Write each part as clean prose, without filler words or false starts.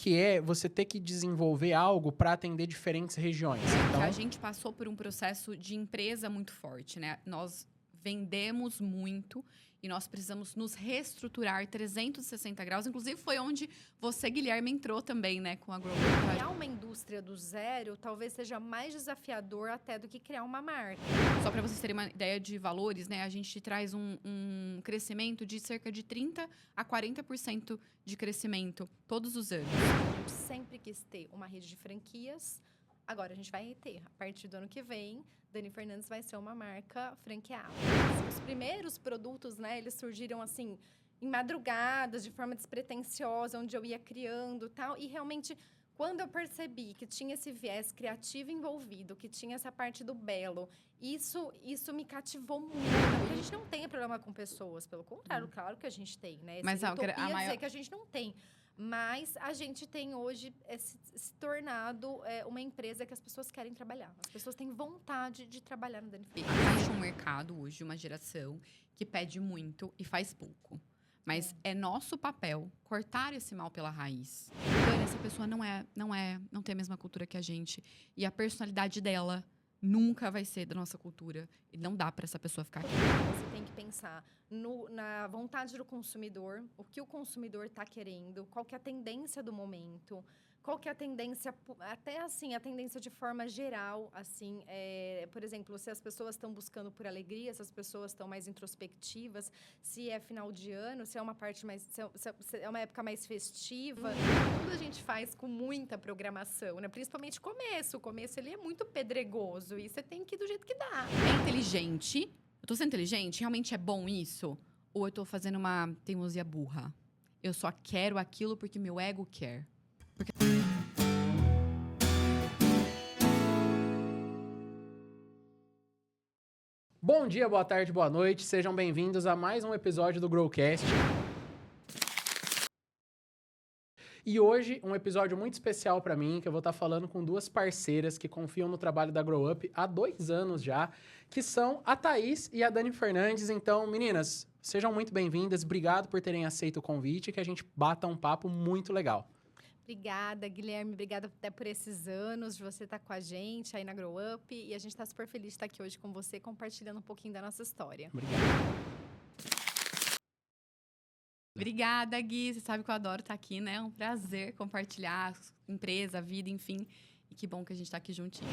que é você ter que desenvolver algo para atender diferentes regiões. Então, A gente passou por um processo de empresa muito forte, né? Nós vendemos muito e nós precisamos nos reestruturar 360 graus. Inclusive, foi onde você, Guilherme, entrou também, né? Com a Grow. Criar uma indústria do zero talvez seja mais desafiador até do que criar uma marca. Só para vocês terem uma ideia de valores, né? A gente traz um crescimento de cerca de 30% a 40% de crescimento todos os anos. A gente sempre quis ter uma rede de franquias. Agora a gente vai ter. A partir do ano que vem, Dani Fernandes vai ser uma marca franqueada. Os primeiros produtos, né, eles surgiram assim, em madrugadas, de forma despretensiosa, onde eu ia criando e tal. E realmente, quando eu percebi que tinha esse viés criativo envolvido, que tinha essa parte do belo, isso me cativou muito. Porque a gente não tem problema com pessoas, pelo contrário, claro que a gente tem, né? Mas utopia a maior... dizer que a gente não tem. Mas a gente tem hoje se tornado uma empresa que as pessoas querem trabalhar. As pessoas têm vontade de trabalhar no Dani Fernandes. Existe um mercado hoje, uma geração, que pede muito e faz pouco. Mas é nosso papel cortar esse mal pela raiz. Dani, essa pessoa não tem a mesma cultura que a gente. E a personalidade dela nunca vai ser da nossa cultura. E não dá para essa pessoa ficar aqui. Você tem que pensar na vontade do consumidor, o que o consumidor está querendo, qual que é a tendência do momento, qual que é a tendência, até assim, a tendência de forma geral, assim, por exemplo, se as pessoas estão buscando por alegria, se as pessoas estão mais introspectivas, se é final de ano, se é uma parte mais, se é uma época mais festiva, tudo a gente faz com muita programação, né? Principalmente o começo ele é muito pedregoso e você tem que ir do jeito que dá. É inteligente? Eu tô sendo inteligente? Realmente é bom isso? Ou eu tô fazendo uma teimosia burra? Eu só quero aquilo porque meu ego quer. bom dia, boa tarde, boa noite. Sejam bem-vindos a mais um episódio do Growcast. E hoje, um episódio muito especial para mim, que eu vou estar falando com duas parceiras que confiam no trabalho da Grow Up há 2 anos já, que são a Thaís e a Dani Fernandes. Então, meninas, sejam muito bem-vindas. Obrigado por terem aceito o convite, que a gente bata um papo muito legal. Obrigada, Guilherme. Obrigada até por esses anos de você estar com a gente aí na Grow Up. E a gente está super feliz de estar aqui hoje com você, compartilhando um pouquinho da nossa história. Obrigado. Obrigada, Gui. Você sabe que eu adoro estar aqui, né? É um prazer compartilhar empresa, vida, enfim. E que bom que a gente está aqui juntinho.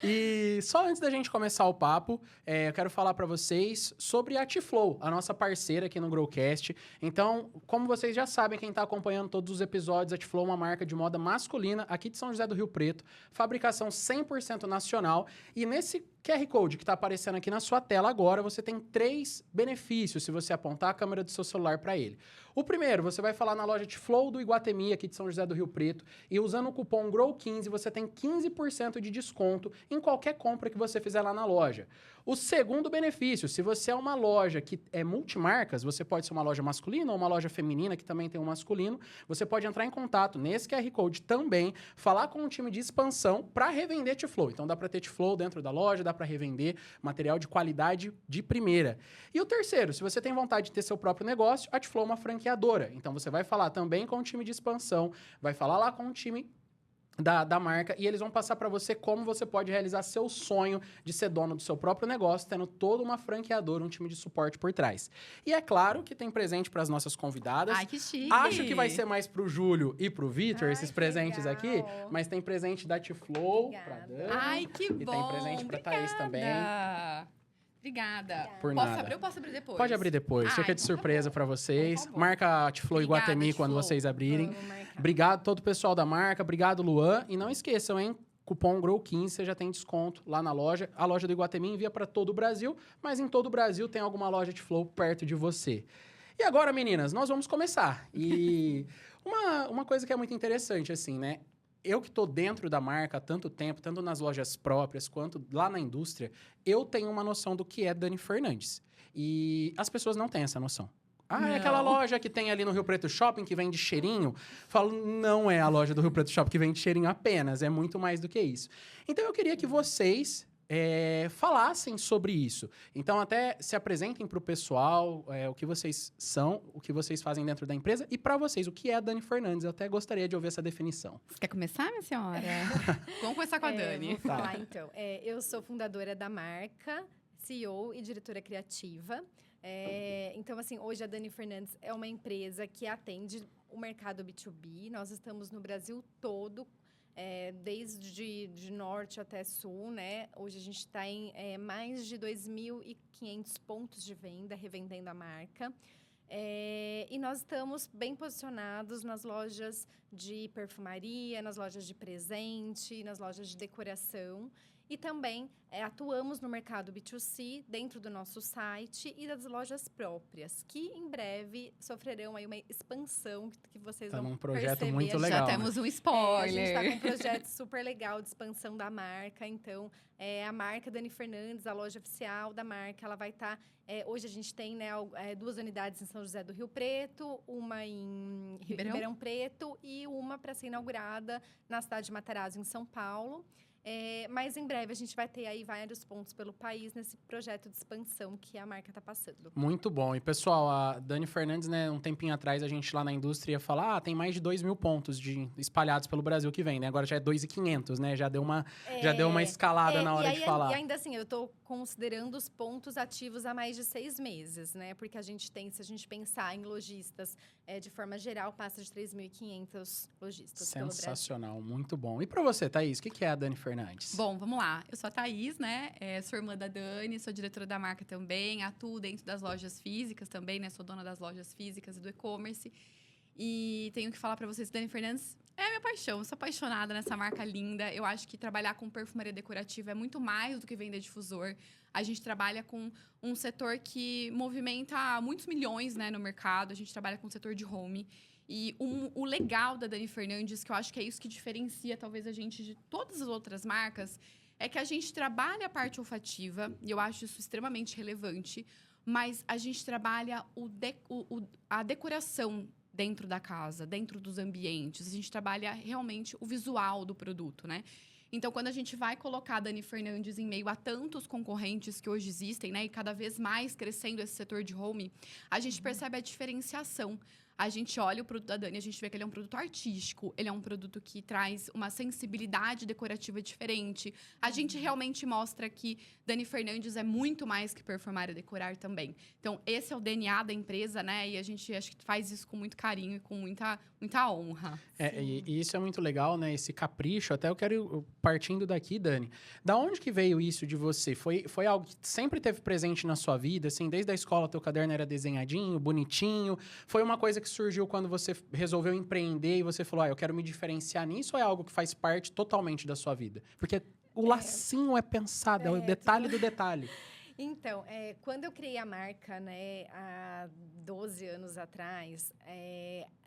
E só antes da gente começar o papo, eu quero falar para vocês sobre a T-Flow, a nossa parceira aqui no Growcast. Então, como vocês já sabem, quem está acompanhando todos os episódios, a T-Flow é uma marca de moda masculina aqui de São José do Rio Preto, fabricação 100% nacional. E nesse QR Code que está aparecendo aqui na sua tela agora, você tem 3 benefícios se você apontar a câmera do seu celular para ele. O primeiro, você vai falar na loja T-Flow do Iguatemi, aqui de São José do Rio Preto, e usando o cupom GROW15, você tem 15% de desconto em qualquer compra que você fizer lá na loja. O segundo benefício, se você é uma loja que é multimarcas, você pode ser uma loja masculina ou uma loja feminina, que também tem um masculino, você pode entrar em contato nesse QR Code também, falar com um time de expansão para revender T-Flow. Então dá para ter T-Flow dentro da loja, dá para revender material de qualidade de primeira. E o terceiro, se você tem vontade de ter seu próprio negócio, a T-Flow é uma franqueadora. Então você vai falar também com o time de expansão, vai falar lá com o time da marca e eles vão passar para você como você pode realizar seu sonho de ser dono do seu próprio negócio, tendo toda uma franqueadora, um time de suporte por trás. E é claro que tem presente para as nossas convidadas. Ai, que chique! Acho que vai ser mais pro Júlio e pro Vitor, esses presentes legal. aqui, mas tem presente da T-Flow pra Dani. Ai, que bom! E tem presente pra Thaís também. Obrigada. Por Posso nada. abrir ou posso abrir depois? Pode abrir depois, fica de então tá surpresa bom. para vocês. Então tá bom. Marca a T-Flow Obrigada, Iguatemi quando T-Flow. vocês abrirem. Vamos marcar. Obrigado todo o pessoal da marca, obrigado Luan. E não esqueçam, hein? Cupom GROW15, você já tem desconto lá na loja. A loja do Iguatemi envia para todo o Brasil, mas em todo o Brasil tem alguma loja T-Flow perto de você. E agora, meninas, nós vamos começar. E uma coisa que é muito interessante, assim, né? Eu que estou dentro da marca há tanto tempo, tanto nas lojas próprias quanto lá na indústria, eu tenho uma noção do que é Dani Fernandes. E as pessoas não têm essa noção. Ah, é aquela loja que tem ali no Rio Preto Shopping que vende cheirinho? Falo, não é a loja do Rio Preto Shopping que vende cheirinho apenas, é muito mais do que isso. Então eu queria que vocês falassem sobre isso. Então, até se apresentem para o pessoal o que vocês são, o que vocês fazem dentro da empresa e para vocês, o que é a Dani Fernandes. Eu até gostaria de ouvir essa definição. Você quer começar, minha senhora? Vamos começar com a Dani. Vou falar, então. Eu sou fundadora da marca, CEO e diretora criativa. Então, assim, hoje a Dani Fernandes é uma empresa que atende o mercado B2B. Nós estamos no Brasil todo, desde de norte até sul, né? Hoje a gente está em mais de 2.500 pontos de venda, revendendo a marca. E nós estamos bem posicionados nas lojas de perfumaria, nas lojas de presente, nas lojas de decoração. E também atuamos no mercado B2C, dentro do nosso site e das lojas próprias, que em breve sofrerão aí uma expansão que vocês vão num projeto perceber. muito Já legal. Já temos um a spoiler. gente está com um projeto super legal de expansão da marca. Então, a marca Dani Fernandes, a loja oficial da marca, ela vai estar... hoje a gente tem, né, 2 unidades em São José do Rio Preto, uma em Ribeirão Preto e uma para ser inaugurada na cidade de Matarazzo, em São Paulo. Mas em breve a gente vai ter aí vários pontos pelo país nesse projeto de expansão que a marca está passando. Muito bom. E, pessoal, a Dani Fernandes, né, um tempinho atrás, a gente lá na indústria ia falar, tem mais de 2.000 pontos espalhados pelo Brasil que vem, né? Agora já é 2.500, né? Já deu uma escalada na hora de falar. E ainda assim, eu estou considerando os pontos ativos há mais de 6 meses, né? Porque a gente tem, se a gente pensar em lojistas, de forma geral, passa de 3.500 lojistas pelo Brasil. Sensacional, muito bom. E para você, Thaís, o que é a Dani Fernandes? Bom, vamos lá. Eu sou a Thaís, né? Sou irmã da Dani, sou diretora da marca também, atuo dentro das lojas físicas também, né? Sou dona das lojas físicas e do e-commerce. E tenho que falar para vocês, Dani Fernandes é minha paixão. Eu sou apaixonada nessa marca linda. Eu acho que trabalhar com perfumaria decorativa é muito mais do que vender difusor. A gente trabalha com um setor que movimenta muitos milhões, né, no mercado. A gente trabalha com o setor de home. E o legal da Dani Fernandes, que eu acho que é isso que diferencia talvez a gente de todas as outras marcas, é que a gente trabalha a parte olfativa, e eu acho isso extremamente relevante, mas a gente trabalha a decoração dentro da casa, dentro dos ambientes. A gente trabalha realmente o visual do produto, né? Então, quando a gente vai colocar a Dani Fernandes em meio a tantos concorrentes que hoje existem, né, e cada vez mais crescendo esse setor de home, a gente percebe a diferenciação. A gente olha o produto da Dani, a gente vê que ele é um produto artístico, ele é um produto que traz uma sensibilidade decorativa diferente. A gente realmente mostra que Dani Fernandes é muito mais que perfumar e decorar também. Então, esse é o DNA da empresa, né? E a gente acho que faz isso com muito carinho e com muita honra. E isso é muito legal, né? Esse capricho. Até eu quero, partindo daqui, Dani, da onde que veio isso de você? Foi algo que sempre teve presente na sua vida? Assim, desde a escola, teu caderno era desenhadinho, bonitinho? Foi uma coisa que surgiu quando você resolveu empreender e você falou, eu quero me diferenciar nisso, ou é algo que faz parte totalmente da sua vida? Porque o lacinho é pensado, é o detalhe do detalhe. Então, quando eu criei a marca, né, há 12 anos atrás,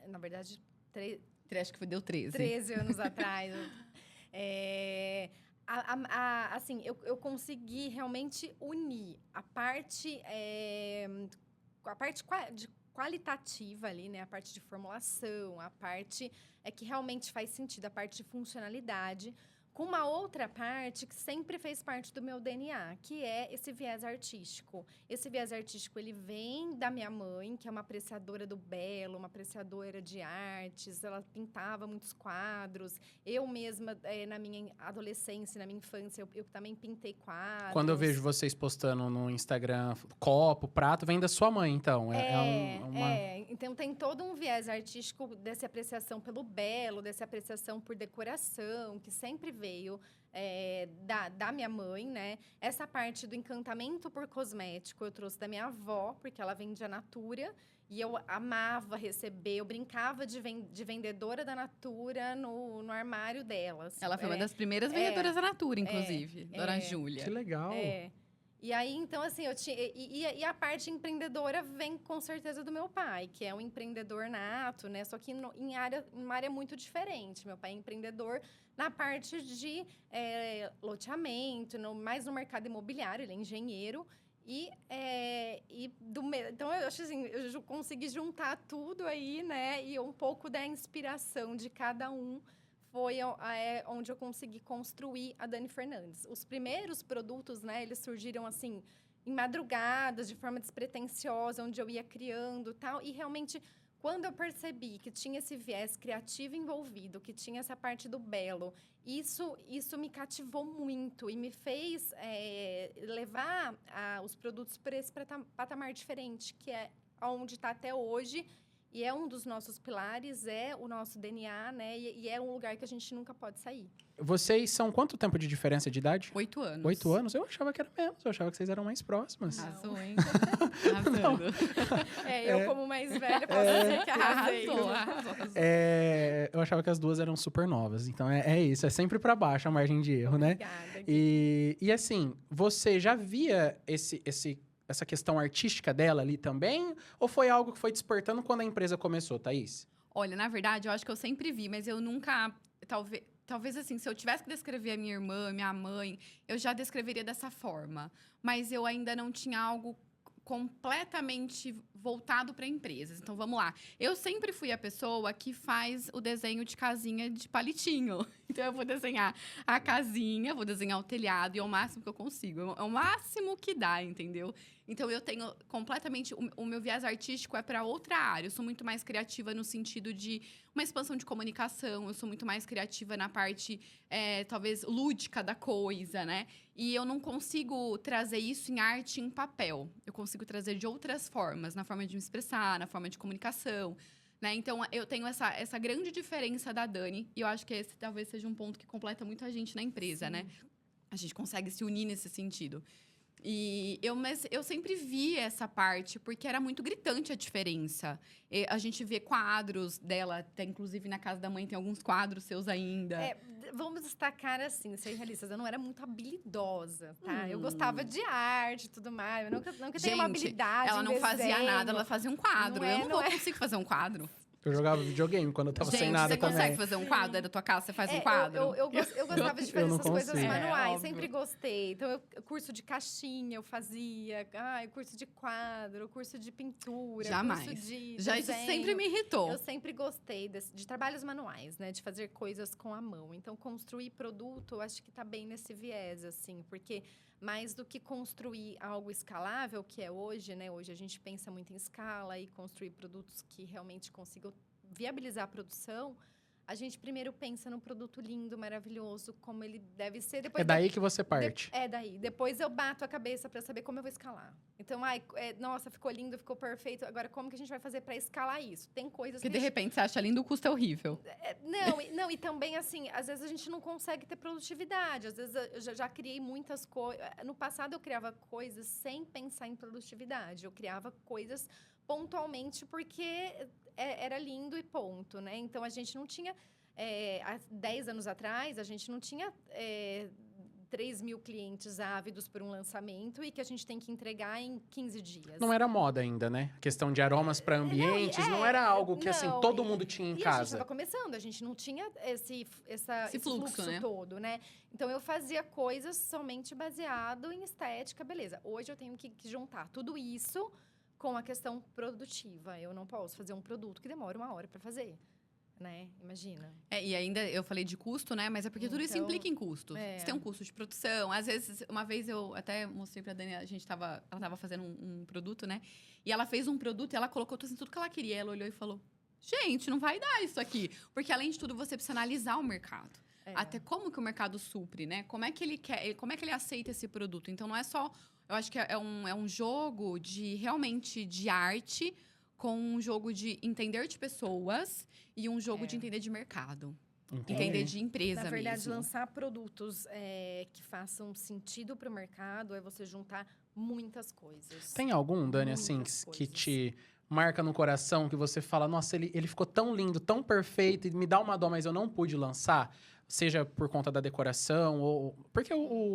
na verdade, Acho que deu 13. 13 anos atrás, assim, eu consegui realmente unir a parte de qualitativa ali, né? A parte de formulação, a parte que realmente faz sentido, a parte de funcionalidade, com uma outra parte que sempre fez parte do meu DNA, que é esse viés artístico. Esse viés artístico, ele vem da minha mãe, que é uma apreciadora do belo, uma apreciadora de artes, ela pintava muitos quadros. Eu mesma, na minha adolescência, na minha infância, eu também pintei quadros. Quando eu vejo vocês postando no Instagram copo, prato, vem da sua mãe, então. Então tem todo um viés artístico dessa apreciação pelo belo, dessa apreciação por decoração, que sempre veio da minha mãe, né? Essa parte do encantamento por cosmético eu trouxe da minha avó, porque ela vendia Natura. E eu amava receber, eu brincava de vendedora da Natura no armário delas. Ela foi uma das primeiras vendedoras da Natura, inclusive, Dona Júlia. Que legal. E aí, então, assim, e a parte empreendedora vem com certeza do meu pai, que é um empreendedor nato, né? Só que em uma área muito diferente. Meu pai é empreendedor na parte de loteamento, mais no mercado imobiliário, ele é engenheiro. Então, eu acho assim, eu consegui juntar tudo aí, né? E um pouco da inspiração de cada um foi onde eu consegui construir a Dani Fernandes. Os primeiros produtos, né, eles surgiram assim, em madrugadas, de forma despretensiosa, onde eu ia criando e tal. E realmente, quando eu percebi que tinha esse viés criativo envolvido, que tinha essa parte do belo, isso me cativou muito e me fez levar os produtos para esse patamar diferente, que é onde está até hoje. E é um dos nossos pilares, é o nosso DNA, né? E é um lugar que a gente nunca pode sair. Vocês são quanto tempo de diferença de idade? 8 anos. 8 anos? Eu achava que era menos. Eu achava que vocês eram mais próximas. Arrasou, hein? Arrasando. Eu como mais velha posso dizer que arrasei. Arrasou. Eu achava que as duas eram super novas. Então é isso. É sempre pra baixo a margem de erro, né? Obrigada. E assim, você já via essa questão artística dela ali também? Ou foi algo que foi despertando quando a empresa começou, Thaís? Olha, na verdade, eu acho que eu sempre vi, mas eu nunca... Talvez assim, se eu tivesse que descrever a minha irmã, minha mãe, eu já descreveria dessa forma. Mas eu ainda não tinha algo completamente voltado para empresas. Então, vamos lá. Eu sempre fui a pessoa que faz o desenho de casinha de palitinho. Então, eu vou desenhar a casinha, vou desenhar o telhado, e é o máximo que eu consigo. É o máximo que dá, entendeu? Então, eu tenho completamente... O meu viés artístico é para outra área. Eu sou muito mais criativa no sentido de uma expansão de comunicação. Eu sou muito mais criativa na parte, talvez, lúdica da coisa, né? E eu não consigo trazer isso em arte em papel. Eu consigo trazer de outras formas. Na forma de me expressar, na forma de comunicação, né? Então, eu tenho essa grande diferença da Dani. E eu acho que esse talvez seja um ponto que completa muito a gente na empresa, né? A gente consegue se unir nesse sentido. Mas eu sempre vi essa parte, porque era muito gritante a diferença. A gente vê quadros dela, até inclusive na casa da mãe tem alguns quadros seus ainda. Vamos destacar assim, ser realistas, eu não era muito habilidosa, tá? Eu gostava de arte e tudo mais, eu nunca tenho uma habilidade ela não fazia nada, ela fazia um quadro. Eu não consigo fazer um quadro. Eu jogava videogame quando eu tava sem nada você também. consegue fazer um quadro da tua casa? Você faz um quadro? Eu gostava de fazer essas coisas manuais, óbvio. sempre gostei. Então, curso de caixinha eu fazia, curso de quadro, curso de pintura, Jamais. curso de Já desenho. isso sempre me irritou. Eu sempre gostei de trabalhos manuais, né? De fazer coisas com a mão. Então, construir produto, eu acho que tá bem nesse viés, assim. Porque mais do que construir algo escalável, que é hoje, né? Hoje a gente pensa muito em escala e construir produtos que realmente consigam viabilizar a produção. A gente primeiro pensa num produto lindo, maravilhoso, como ele deve ser. Depois É daí que você parte. É daí. Depois eu bato a cabeça para saber como eu vou escalar. Então, nossa, ficou lindo, ficou perfeito. Agora, como que a gente vai fazer para escalar isso? Tem coisas que de repente você acha lindo, o custo é horrível. Não, e também, assim, às vezes a gente não consegue ter produtividade. Às vezes eu já criei muitas coisas. No passado, eu criava coisas sem pensar em produtividade. Eu criava coisas pontualmente porque era lindo e ponto, né? Então, a gente não tinha... há 10 anos atrás, a gente não tinha 3 mil clientes ávidos por um lançamento e que a gente tem que entregar em 15 dias. Não era moda ainda, né? A questão de aromas para ambientes não era algo que, assim, todo mundo tinha em casa. A gente estava começando, a gente não tinha esse fluxo, né? Todo, né? Então, eu fazia coisas somente baseado em estética, beleza. Hoje, eu tenho que juntar tudo isso com a questão produtiva. Eu não posso fazer um produto que demora 1 hora para fazer. Né? Imagina. E ainda eu falei de custo, né? Mas é porque tudo isso implica em custos. Você tem um custo de produção. Às vezes, uma vez eu até mostrei pra Dani, ela tava fazendo um produto, né? E ela fez um produto e ela colocou assim, tudo que ela queria. Ela olhou e falou, gente, não vai dar isso aqui. Porque, além de tudo, você precisa analisar o mercado. Até como que o mercado supre, né? Como é que ele quer, como é que ele aceita esse produto. Então, não é só... Eu acho que é um jogo realmente de arte com um jogo de entender de pessoas e um jogo de entender de mercado. Entender de empresa mesmo. Na verdade, lançar produtos que façam sentido para o mercado é você juntar muitas coisas. Tem algum, Dani, assim, que te marca no coração, que você fala, nossa, ele ficou tão lindo, tão perfeito, e me dá uma dó, mas eu não pude lançar? Seja por conta da decoração, ou... Porque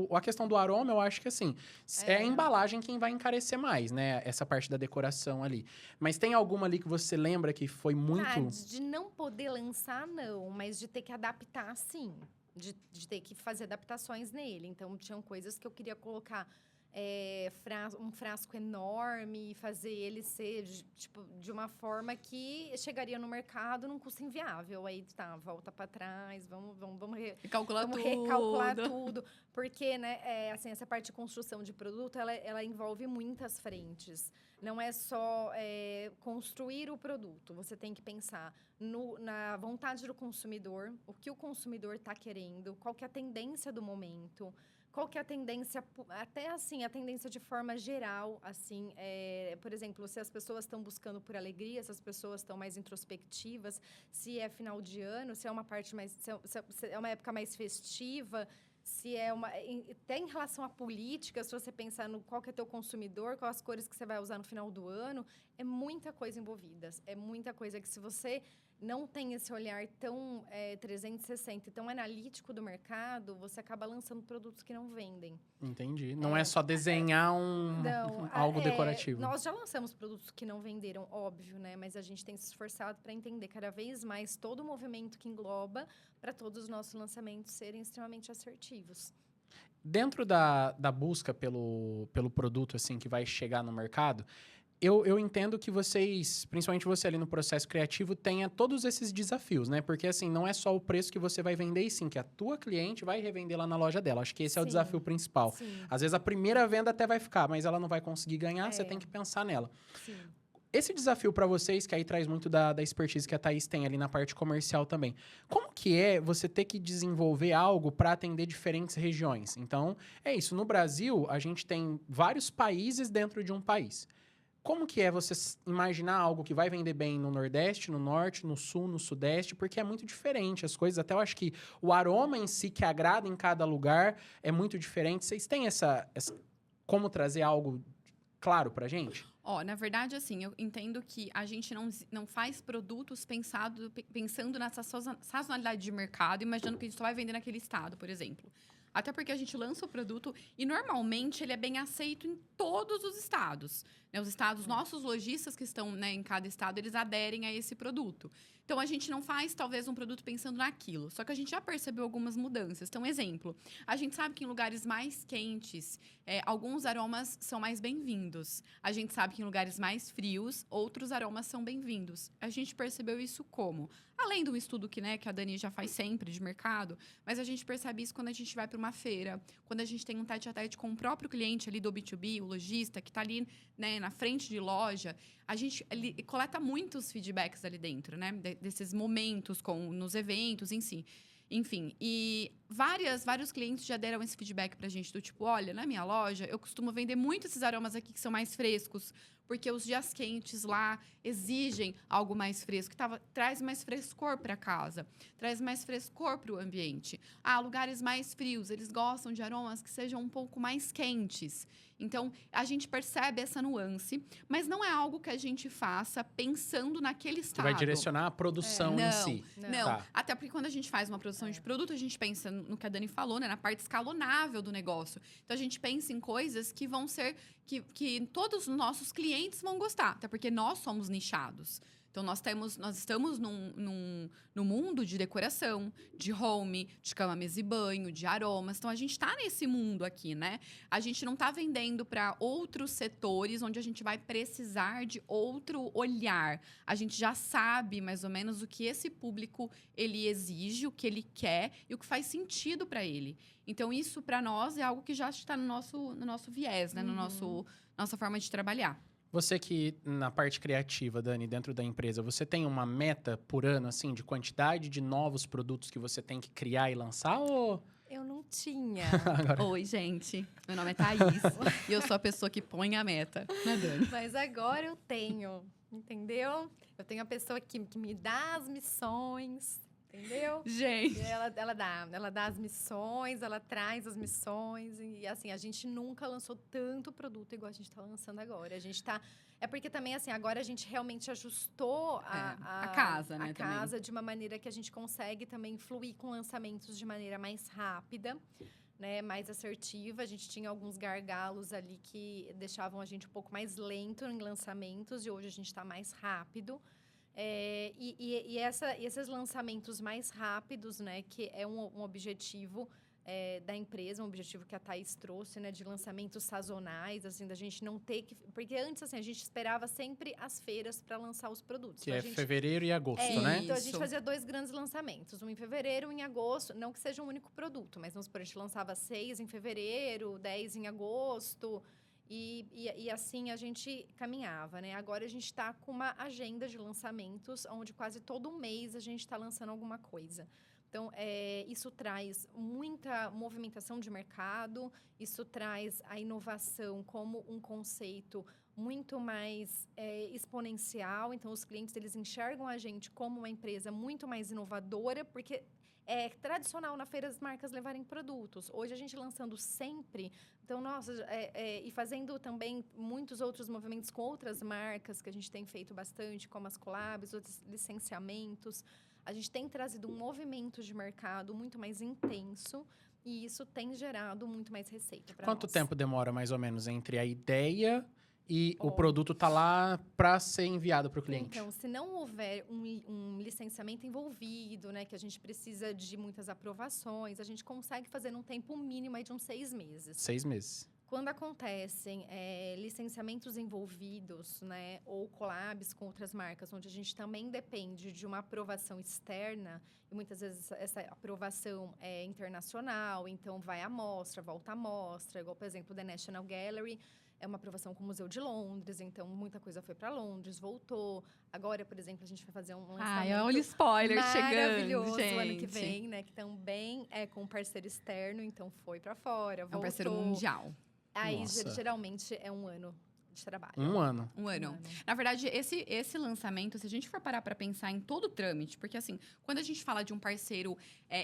a questão do aroma, eu acho que, assim, é a embalagem quem vai encarecer mais, né? Essa parte da decoração ali. Mas tem alguma ali que você lembra que foi muito... de não poder lançar, não. Mas de ter que adaptar, sim. De ter que fazer adaptações nele. Então, tinham coisas que eu queria colocar um frasco enorme e fazer ele ser, tipo, de uma forma que chegaria no mercado num custo inviável. Aí, tá, volta para trás, vamos Recalcular vamos tudo. recalcular tudo. Porque, né, assim, essa parte de construção de produto, ela envolve muitas frentes. Não é só construir o produto. Você tem que pensar na vontade do consumidor, o que o consumidor está querendo, qual que é a tendência do momento, qual que é a tendência, até assim, a tendência de forma geral, assim, por exemplo, se as pessoas estão buscando por alegria, se as pessoas estão mais introspectivas, se é final de ano, se é uma parte mais, se é uma época mais festiva, se é até em relação à política, se você pensar no qual que é teu consumidor, quais as cores que você vai usar no final do ano, é muita coisa envolvida. É muita coisa que, se você não tem esse olhar tão 360 e tão analítico do mercado, você acaba lançando produtos que não vendem. Entendi. Não é só desenhar algo decorativo. Nós já lançamos produtos que não venderam, óbvio, né? Mas a gente tem se esforçado para entender cada vez mais todo o movimento que engloba, para todos os nossos lançamentos serem extremamente assertivos. Dentro da busca pelo produto assim que vai chegar no mercado, eu entendo que vocês, principalmente você ali no processo criativo, tenha todos esses desafios, né? Porque, assim, não é só o preço que você vai vender, e sim que a tua cliente vai revender lá na loja dela. Acho que esse é o desafio principal. Sim. Às vezes, a primeira venda até vai ficar, mas ela não vai conseguir ganhar, você tem que pensar nela. Sim. Esse desafio para vocês, que aí traz muito da expertise que a Thaís tem ali na parte comercial também. Como que é você ter que desenvolver algo para atender diferentes regiões? Então, é isso. No Brasil, a gente tem vários países dentro de um país. Como que é você imaginar algo que vai vender bem no Nordeste, no Norte, no Sul, no Sudeste? Porque é muito diferente as coisas. Até eu acho que o aroma em si que agrada em cada lugar é muito diferente. Vocês têm como trazer algo claro pra gente? Na verdade, assim, eu entendo que a gente não faz produtos pensando nessa sazonalidade de mercado, imaginando que a gente só vai vender naquele estado, por exemplo. Até porque a gente lança o produto e, normalmente, ele é bem aceito em todos os estados. Né? Os estados, nossos lojistas que estão, né, em cada estado, eles aderem a esse produto. Então, a gente não faz, talvez, um produto pensando naquilo. Só que a gente já percebeu algumas mudanças. Então, exemplo, a gente sabe que em lugares mais quentes, alguns aromas são mais bem-vindos. A gente sabe que em lugares mais frios, outros aromas são bem-vindos. A gente percebeu isso como? Além do estudo que a Dani já faz sempre de mercado, mas a gente percebe isso quando a gente vai para uma feira, quando a gente tem um tete-a-tete com o próprio cliente ali do B2B, o lojista, que está ali, né, na frente de loja. A gente coleta muitos feedbacks ali dentro, né, desses momentos nos eventos em si. Enfim, e vários clientes já deram esse feedback pra gente, do tipo, olha, na minha loja, eu costumo vender muito esses aromas aqui que são mais frescos, porque os dias quentes lá exigem algo mais fresco, que traz mais frescor para casa, traz mais frescor para o ambiente. Lugares mais frios, eles gostam de aromas que sejam um pouco mais quentes. Então, a gente percebe essa nuance, mas não é algo que a gente faça pensando naquele estado. Vai direcionar a produção em si. Não, Tá. Até porque quando a gente faz uma produção de produto, a gente pensa no que a Dani falou, né? Na parte escalonável do negócio. Então, a gente pensa em coisas que vão ser... que todos os nossos clientes vão gostar. Até porque nós somos nichados. Então, nós estamos num mundo de decoração, de home, de cama, mesa e banho, de aromas. Então, a gente está nesse mundo aqui, né? A gente não está vendendo para outros setores onde a gente vai precisar de outro olhar. A gente já sabe, mais ou menos, o que esse público ele exige, o que ele quer e o que faz sentido para ele. Então, isso, para nós, é algo que já está no nosso viés, né? Nossa forma de trabalhar. Você que, na parte criativa, Dani, dentro da empresa, você tem uma meta por ano, assim, de quantidade de novos produtos que você tem que criar e lançar, ou... Eu não tinha. Oi, gente. Meu nome é Thaís e eu sou a pessoa que põe a meta, né, Dani? Mas agora eu tenho, entendeu? Eu tenho a pessoa que me dá as missões, entendeu? Gente. Ela dá as missões, ela traz as missões. E, assim, a gente nunca lançou tanto produto igual a gente está lançando agora. A gente tá... É porque também, assim, agora a gente realmente ajustou a casa, né? A casa de uma maneira que a gente consegue também fluir com lançamentos de maneira mais rápida, né? Mais assertiva. A gente tinha alguns gargalos ali que deixavam a gente um pouco mais lento em lançamentos. E hoje a gente está mais rápido. Esses lançamentos mais rápidos, né, que é um objetivo da empresa, um objetivo que a Thaís trouxe, né, de lançamentos sazonais, assim, da gente não ter que... Porque antes, assim, a gente esperava sempre as feiras para lançar os produtos. Que Então, é a gente, fevereiro e agosto, né? Então, a gente Isso. fazia 2 grandes lançamentos, um em fevereiro, um em agosto. Não que seja um único produto, mas vamos supor, a gente lançava 6 em fevereiro, 10 em agosto... E assim a gente caminhava, né? Agora a gente está com uma agenda de lançamentos, onde quase todo mês a gente está lançando alguma coisa. Então, isso traz muita movimentação de mercado, isso traz a inovação como um conceito muito mais exponencial. Então, os clientes eles enxergam a gente como uma empresa muito mais inovadora, porque é tradicional na feira as marcas levarem produtos. Hoje, a gente lançando sempre... Então, nossa, e fazendo também muitos outros movimentos com outras marcas, que a gente tem feito bastante, como as collabs, outros licenciamentos. A gente tem trazido um movimento de mercado muito mais intenso e isso tem gerado muito mais receita para nós. Quanto tempo demora, mais ou menos, entre a ideia e o Ó. produto tá lá para ser enviado para o cliente? Então, se não houver um licenciamento envolvido, né, que a gente precisa de muitas aprovações, a gente consegue fazer num tempo mínimo aí de uns 6 meses. 6 meses. Quando acontecem licenciamentos envolvidos, né, ou collabs com outras marcas, onde a gente também depende de uma aprovação externa, e muitas vezes essa aprovação é internacional, então vai à mostra, volta à mostra, igual, por exemplo, The National Gallery, é uma aprovação com o Museu de Londres, então muita coisa foi para Londres, voltou. Agora, por exemplo, a gente vai fazer um lançamento Ai, olha o spoiler chegando, maravilhoso gente. ano que vem, né? Que também é com um parceiro externo, então foi para fora, voltou. É um parceiro mundial. Aí, Nossa. geralmente, é um ano de trabalho. Um ano. Um ano. Na verdade, esse lançamento, se a gente for parar para pensar em todo o trâmite, porque assim, quando a gente fala de um parceiro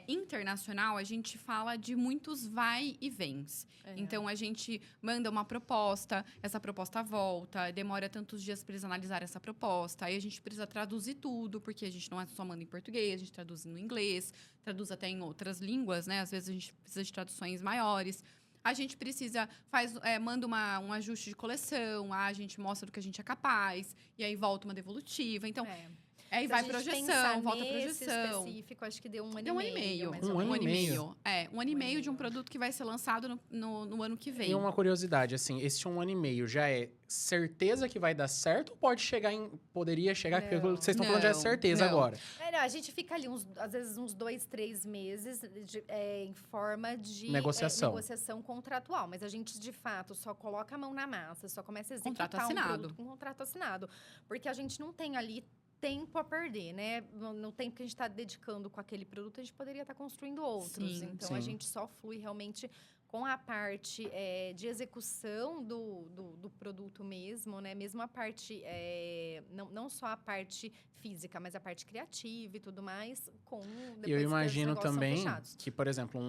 internacional, a gente fala de muitos vai e vens. Então, a gente manda uma proposta, essa proposta volta, demora tantos dias para eles analisarem essa proposta, aí a gente precisa traduzir tudo, porque a gente não só manda em português, a gente traduz no inglês, traduz até em outras línguas, né? Às vezes a gente precisa de traduções maiores. A gente precisa, manda um ajuste de coleção, a gente mostra do que a gente é capaz, e aí volta uma devolutiva. Então, aí Se vai a gente projeção, pensar volta nesse projeção. específico, acho que deu um ano Deu um ano e meio. mais ou Um ano menos. e meio. Um ano e meio de um produto que vai ser lançado no ano que vem. E uma curiosidade, assim, esse 1 ano e meio já é certeza que vai dar certo ou pode chegar poderia chegar, porque Não. vocês estão falando já é certeza Não. agora. Não, a gente fica ali, às vezes, uns 2, 3 meses em forma de Negociação. contratual. Mas a gente, de fato, só coloca a mão na massa, só começa a executar Contrato assinado. um produto com contrato assinado. Porque a gente não tem ali tempo a perder, né? No tempo que a gente está dedicando com aquele produto, a gente poderia estar construindo outros. Sim, Então, sim. a gente só flui realmente com a parte de execução do produto mesmo, né? Mesmo a parte, não só a parte física, mas a parte criativa e tudo mais, E eu imagino negócios são também fechados. que, por exemplo,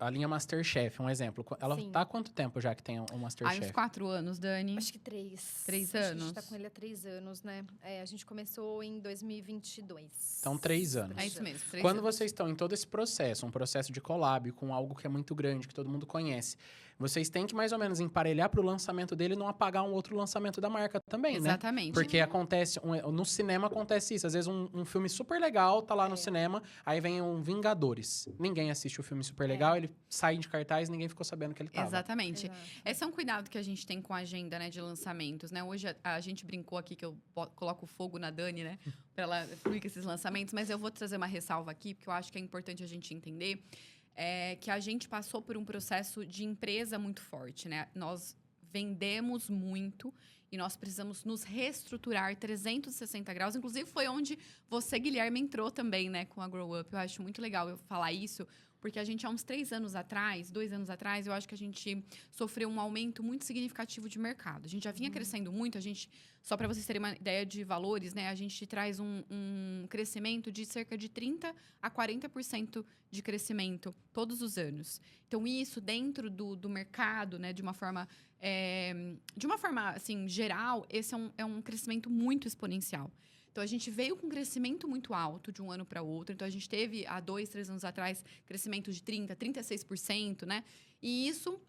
a linha Masterchef, um exemplo. Ela Sim. tá há quanto tempo já que tem o Aí, uns Masterchef? 4 anos, Dani. Acho que 3. 3 A anos? gente tá com ele há 3 anos, né? A gente começou em 2022. Então, 3 anos. É isso mesmo. 3 Quando anos. vocês estão em todo esse processo, um processo de collab com algo que é muito grande, que todo mundo conhece, vocês têm que mais ou menos emparelhar para o lançamento dele e não apagar um outro lançamento da marca também, né? Exatamente. Porque acontece, no cinema acontece isso. Às vezes um filme super legal tá lá no cinema, aí vem um Vingadores. Ninguém assiste o filme super legal, ele sai de cartaz e ninguém ficou sabendo que ele tava. Exatamente. Exato. Esse é um cuidado que a gente tem com a agenda, né, de lançamentos, né? Hoje a gente brincou aqui que eu coloco fogo na Dani, né, para ela fluir com esses lançamentos, mas eu vou trazer uma ressalva aqui, porque eu acho que é importante a gente entender que a gente passou por um processo de empresa muito forte, né? Nós vendemos muito e nós precisamos nos reestruturar 360 graus. Inclusive, foi onde você, Guilherme, entrou também, né, com a Grow Up. Eu acho muito legal eu falar isso, porque a gente, há uns 2 anos atrás, eu acho que a gente sofreu um aumento muito significativo de mercado. A gente já vinha crescendo muito, só para vocês terem uma ideia de valores, né? A gente traz um crescimento de cerca de 30% a 40% de crescimento todos os anos. Então, isso dentro do mercado, né? De uma forma assim, geral, esse é um crescimento muito exponencial. Então, a gente veio com um crescimento muito alto de um ano para outro. Então, a gente teve, há 2, 3 anos atrás, crescimento de 30%, 36%, né? E isso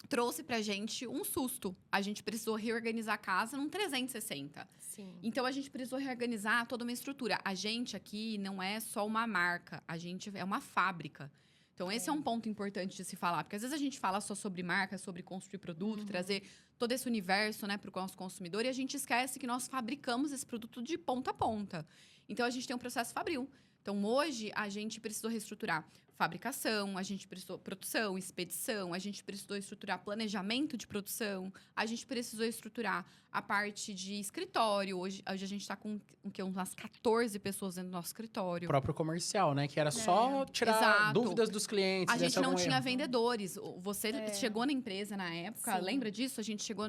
trouxe pra gente um susto. A gente precisou reorganizar a casa num 360. Sim. Então, a gente precisou reorganizar toda uma estrutura. A gente aqui não é só uma marca, a gente é uma fábrica. Então, esse é um ponto importante de se falar. Porque, às vezes, a gente fala só sobre marca, sobre construir produto, trazer todo esse universo, né, para o nosso consumidor. E a gente esquece que nós fabricamos esse produto de ponta a ponta. Então, a gente tem um processo fabril. Então, hoje, a gente precisou reestruturar fabricação, a gente precisou produção, expedição, a gente precisou estruturar planejamento de produção, a gente precisou estruturar a parte de escritório. Hoje a gente está com umas 14 pessoas dentro do nosso escritório. O próprio comercial, né? Que era só tirar Exato. dúvidas dos clientes. A gente não tinha erro. vendedores. Você chegou na empresa na época, Sim. lembra disso? A gente chegou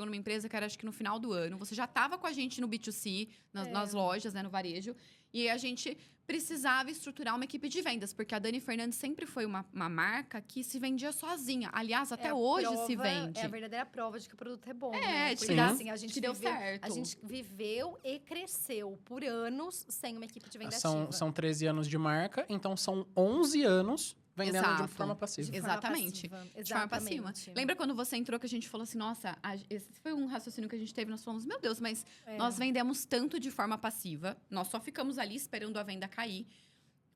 numa empresa que era, acho que no final do ano. Você já estava com a gente no B2C, nas lojas, né, no varejo. E a gente precisava estruturar uma equipe de vendas, porque a Dani Fernandes sempre foi uma marca que se vendia sozinha. Aliás, até hoje se vende. É a verdadeira prova de que o produto é bom, É, né? de Porque, assim, a gente deu viveu, certo. A gente viveu e cresceu por anos sem uma equipe de venda ativa. São 13 anos de marca, então são 11 anos vendendo de Exato. forma passiva. Exatamente. passiva. De forma passiva. Exatamente. Lembra quando você entrou que a gente falou assim, nossa, esse foi um raciocínio que a gente teve, nós falamos, meu Deus, mas nós vendemos tanto de forma passiva, nós só ficamos ali esperando a venda cair.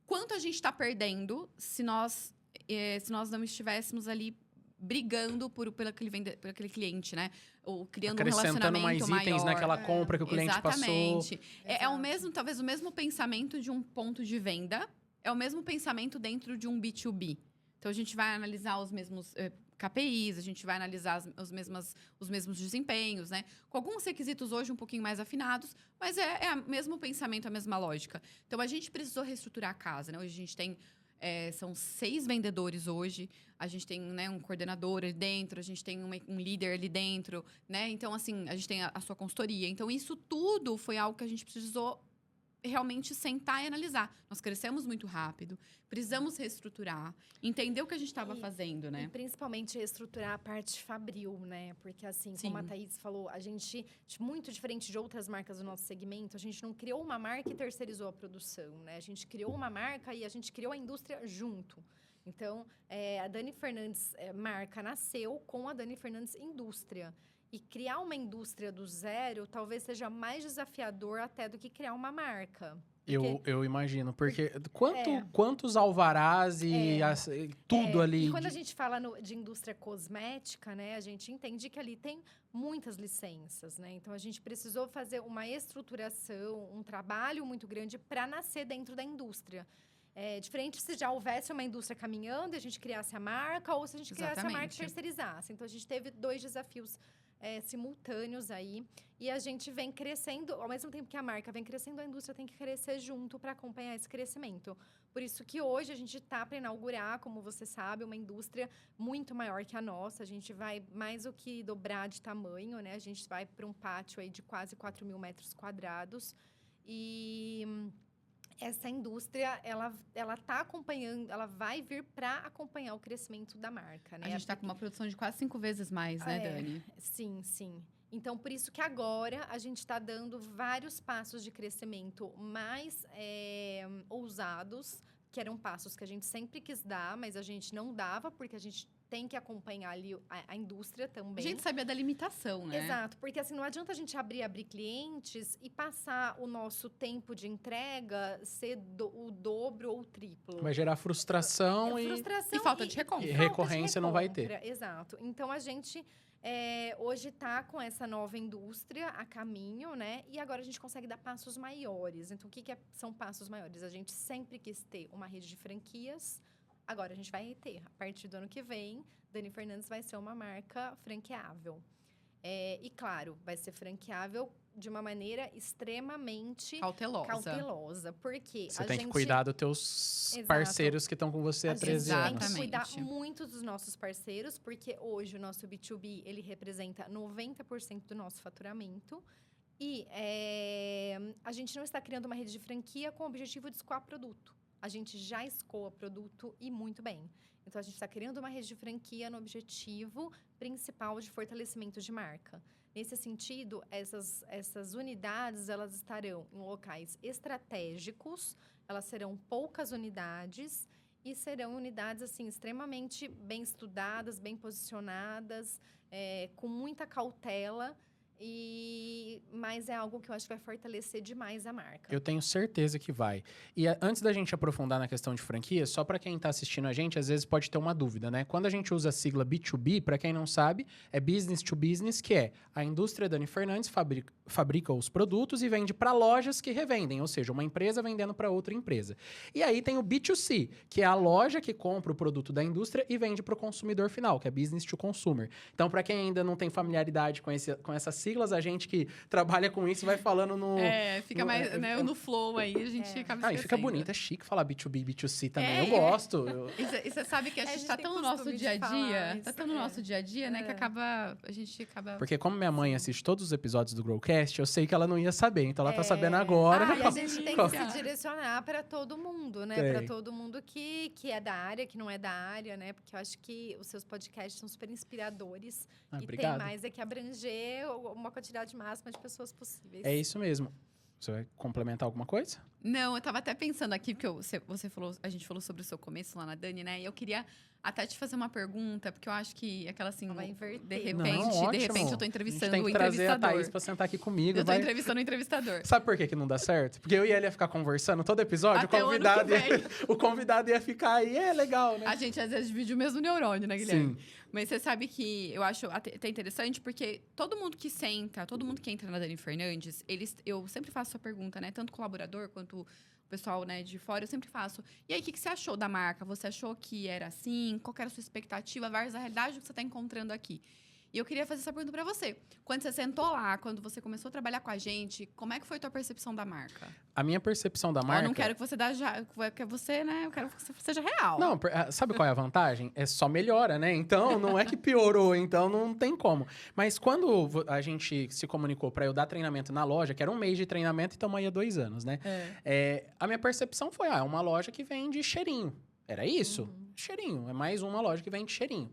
Quanto a gente está perdendo se nós não estivéssemos ali brigando por aquele cliente, né? Ou criando um Acrescentando relacionamento mais itens maior. naquela compra que o cliente passou. Exatamente. Talvez o mesmo pensamento de um ponto de venda, é o mesmo pensamento dentro de um B2B. Então, a gente vai analisar os mesmos KPIs, a gente vai analisar os mesmos desempenhos, né? Com alguns requisitos hoje um pouquinho mais afinados, mas é o mesmo pensamento, a mesma lógica. Então, a gente precisou reestruturar a casa, né? Hoje a gente tem... são 6 vendedores hoje, a gente tem, né, um coordenador ali dentro, a gente tem um líder ali dentro, né? Então, assim, a gente tem a sua consultoria. Então, isso tudo foi algo que a gente precisou realmente sentar e analisar. Nós crescemos muito rápido, precisamos reestruturar, entender o que a gente estava fazendo, né? E principalmente reestruturar a parte fabril, né? Porque assim, como a Thaís falou, a gente, muito diferente de outras marcas do nosso segmento, a gente não criou uma marca e terceirizou a produção, né? A gente criou uma marca e a gente criou a indústria junto. Então, a Dani Fernandes marca nasceu com a Dani Fernandes Indústria. E criar uma indústria do zero talvez seja mais desafiador até do que criar uma marca. Eu imagino, porque quantos alvarás e tudo ali... E quando a gente fala de indústria cosmética, né, a gente entende que ali tem muitas licenças, né? Então, a gente precisou fazer uma estruturação, um trabalho muito grande para nascer dentro da indústria. Diferente se já houvesse uma indústria caminhando e a gente criasse a marca, ou se a gente criasse a marca e terceirizasse. Então, a gente teve 2 desafios simultâneos aí. E a gente vem crescendo, ao mesmo tempo que a marca vem crescendo, a indústria tem que crescer junto para acompanhar esse crescimento. Por isso que hoje a gente está para inaugurar, como você sabe, uma indústria muito maior que a nossa. A gente vai mais do que dobrar de tamanho, né? A gente vai para um pátio aí de quase 4.000 metros quadrados. E essa indústria, ela tá acompanhando, ela vai vir para acompanhar o crescimento da marca, né? A gente está com uma produção de quase 5 vezes mais, né, Dani? Sim, sim. Então, por isso que agora a gente está dando vários passos de crescimento mais ousados, que eram passos que a gente sempre quis dar, mas a gente não dava, porque a gente tem que acompanhar ali a indústria também. A gente sabia da limitação, né? Exato, porque assim, não adianta a gente abrir clientes e passar o nosso tempo de entrega ser o dobro ou o triplo. Vai gerar frustração e falta de recompra. E recorrência não vai ter. Exato. Então, a gente hoje está com essa nova indústria a caminho, né? E agora a gente consegue dar passos maiores. Então, o que são passos maiores? A gente sempre quis ter uma rede de franquias. Agora, a gente vai ter. A partir do ano que vem, Dani Fernandes vai ser uma marca franqueável. E, claro, vai ser franqueável de uma maneira extremamente cautelosa. Porque você tem que cuidar dos teus parceiros que estão com você há 13 anos. A gente tem que cuidar muito dos nossos parceiros, porque hoje o nosso B2B, ele representa 90% do nosso faturamento. E a gente não está criando uma rede de franquia com o objetivo de escoar produto. A gente já escoa produto e muito bem. Então, a gente está criando uma rede de franquia no objetivo principal de fortalecimento de marca. Nesse sentido, essas unidades, elas estarão em locais estratégicos, elas serão poucas unidades e serão unidades, assim, extremamente bem estudadas, bem posicionadas, com muita cautela. Mas é algo que eu acho que vai fortalecer demais a marca. Eu tenho certeza que vai. E antes da gente aprofundar na questão de franquia, só para quem tá assistindo a gente, às vezes pode ter uma dúvida, né? Quando a gente usa a sigla B2B, para quem não sabe, é business to business, que é a indústria Dani Fernandes fabrica os produtos e vende para lojas que revendem, ou seja, uma empresa vendendo para outra empresa. E aí tem o B2C, que é a loja que compra o produto da indústria e vende para o consumidor final, que é business to consumer. Então, para quem ainda não tem familiaridade com essas siglas, a gente que trabalha com isso vai falando no... Fica mais, né, no flow aí, a gente acaba esquecendo. E fica bonito, é chique falar B2B, B2C também, eu e gosto. E você sabe que a gente tá tem tão no nosso costume de dia a falar dia, isso, tá tão no nosso dia a dia, né, que a gente acaba... Porque como minha mãe assiste todos os episódios do Growcast, eu sei que ela não ia saber, então ela tá sabendo agora. E a gente tem que se direcionar para todo mundo, né? Para todo mundo que é da área, que não é da área, né? Porque eu acho que os seus podcasts são super inspiradores. E obrigado. tem mais é que abranger uma quantidade máxima de pessoas possíveis. É isso mesmo. Você vai complementar alguma coisa? Não, eu tava até pensando aqui, porque você falou, a gente falou sobre o seu começo lá na Dani, né? E eu queria até te fazer uma pergunta, porque eu acho que aquela assim, Vai inverter. de repente eu tô entrevistando a gente tem que o trazer a entrevistador. Thaís pra sentar aqui comigo. Eu tô entrevistando o entrevistador. Sabe por que não dá certo? Porque eu e ele ia ficar conversando todo episódio, Até o convidado ia ficar aí, legal, né? A gente às vezes divide o mesmo neurônio, né, Guilherme? Sim. Mas você sabe que eu acho até interessante, porque todo mundo que entra na Dani Fernandes, eu sempre faço essa pergunta, né? Tanto colaborador quanto o pessoal, né, de fora, eu sempre faço. E aí, o que você achou da marca? Você achou que era assim? Qual que era a sua expectativa versus a realidade que você está encontrando aqui? E eu queria fazer essa pergunta para você. Quando você sentou lá, quando você começou a trabalhar com a gente, como é que foi a tua percepção da marca? A minha percepção da marca... Eu não quero que você eu quero que você seja real. Não, sabe qual é a vantagem? É só melhora, né? Então, não é que piorou, então não tem como. Mas quando a gente se comunicou para eu dar treinamento na loja, que era um mês de treinamento, então aí há 2 anos, né? A minha percepção foi, é uma loja que vende cheirinho. Era isso? Cheirinho. É mais uma loja que vende cheirinho.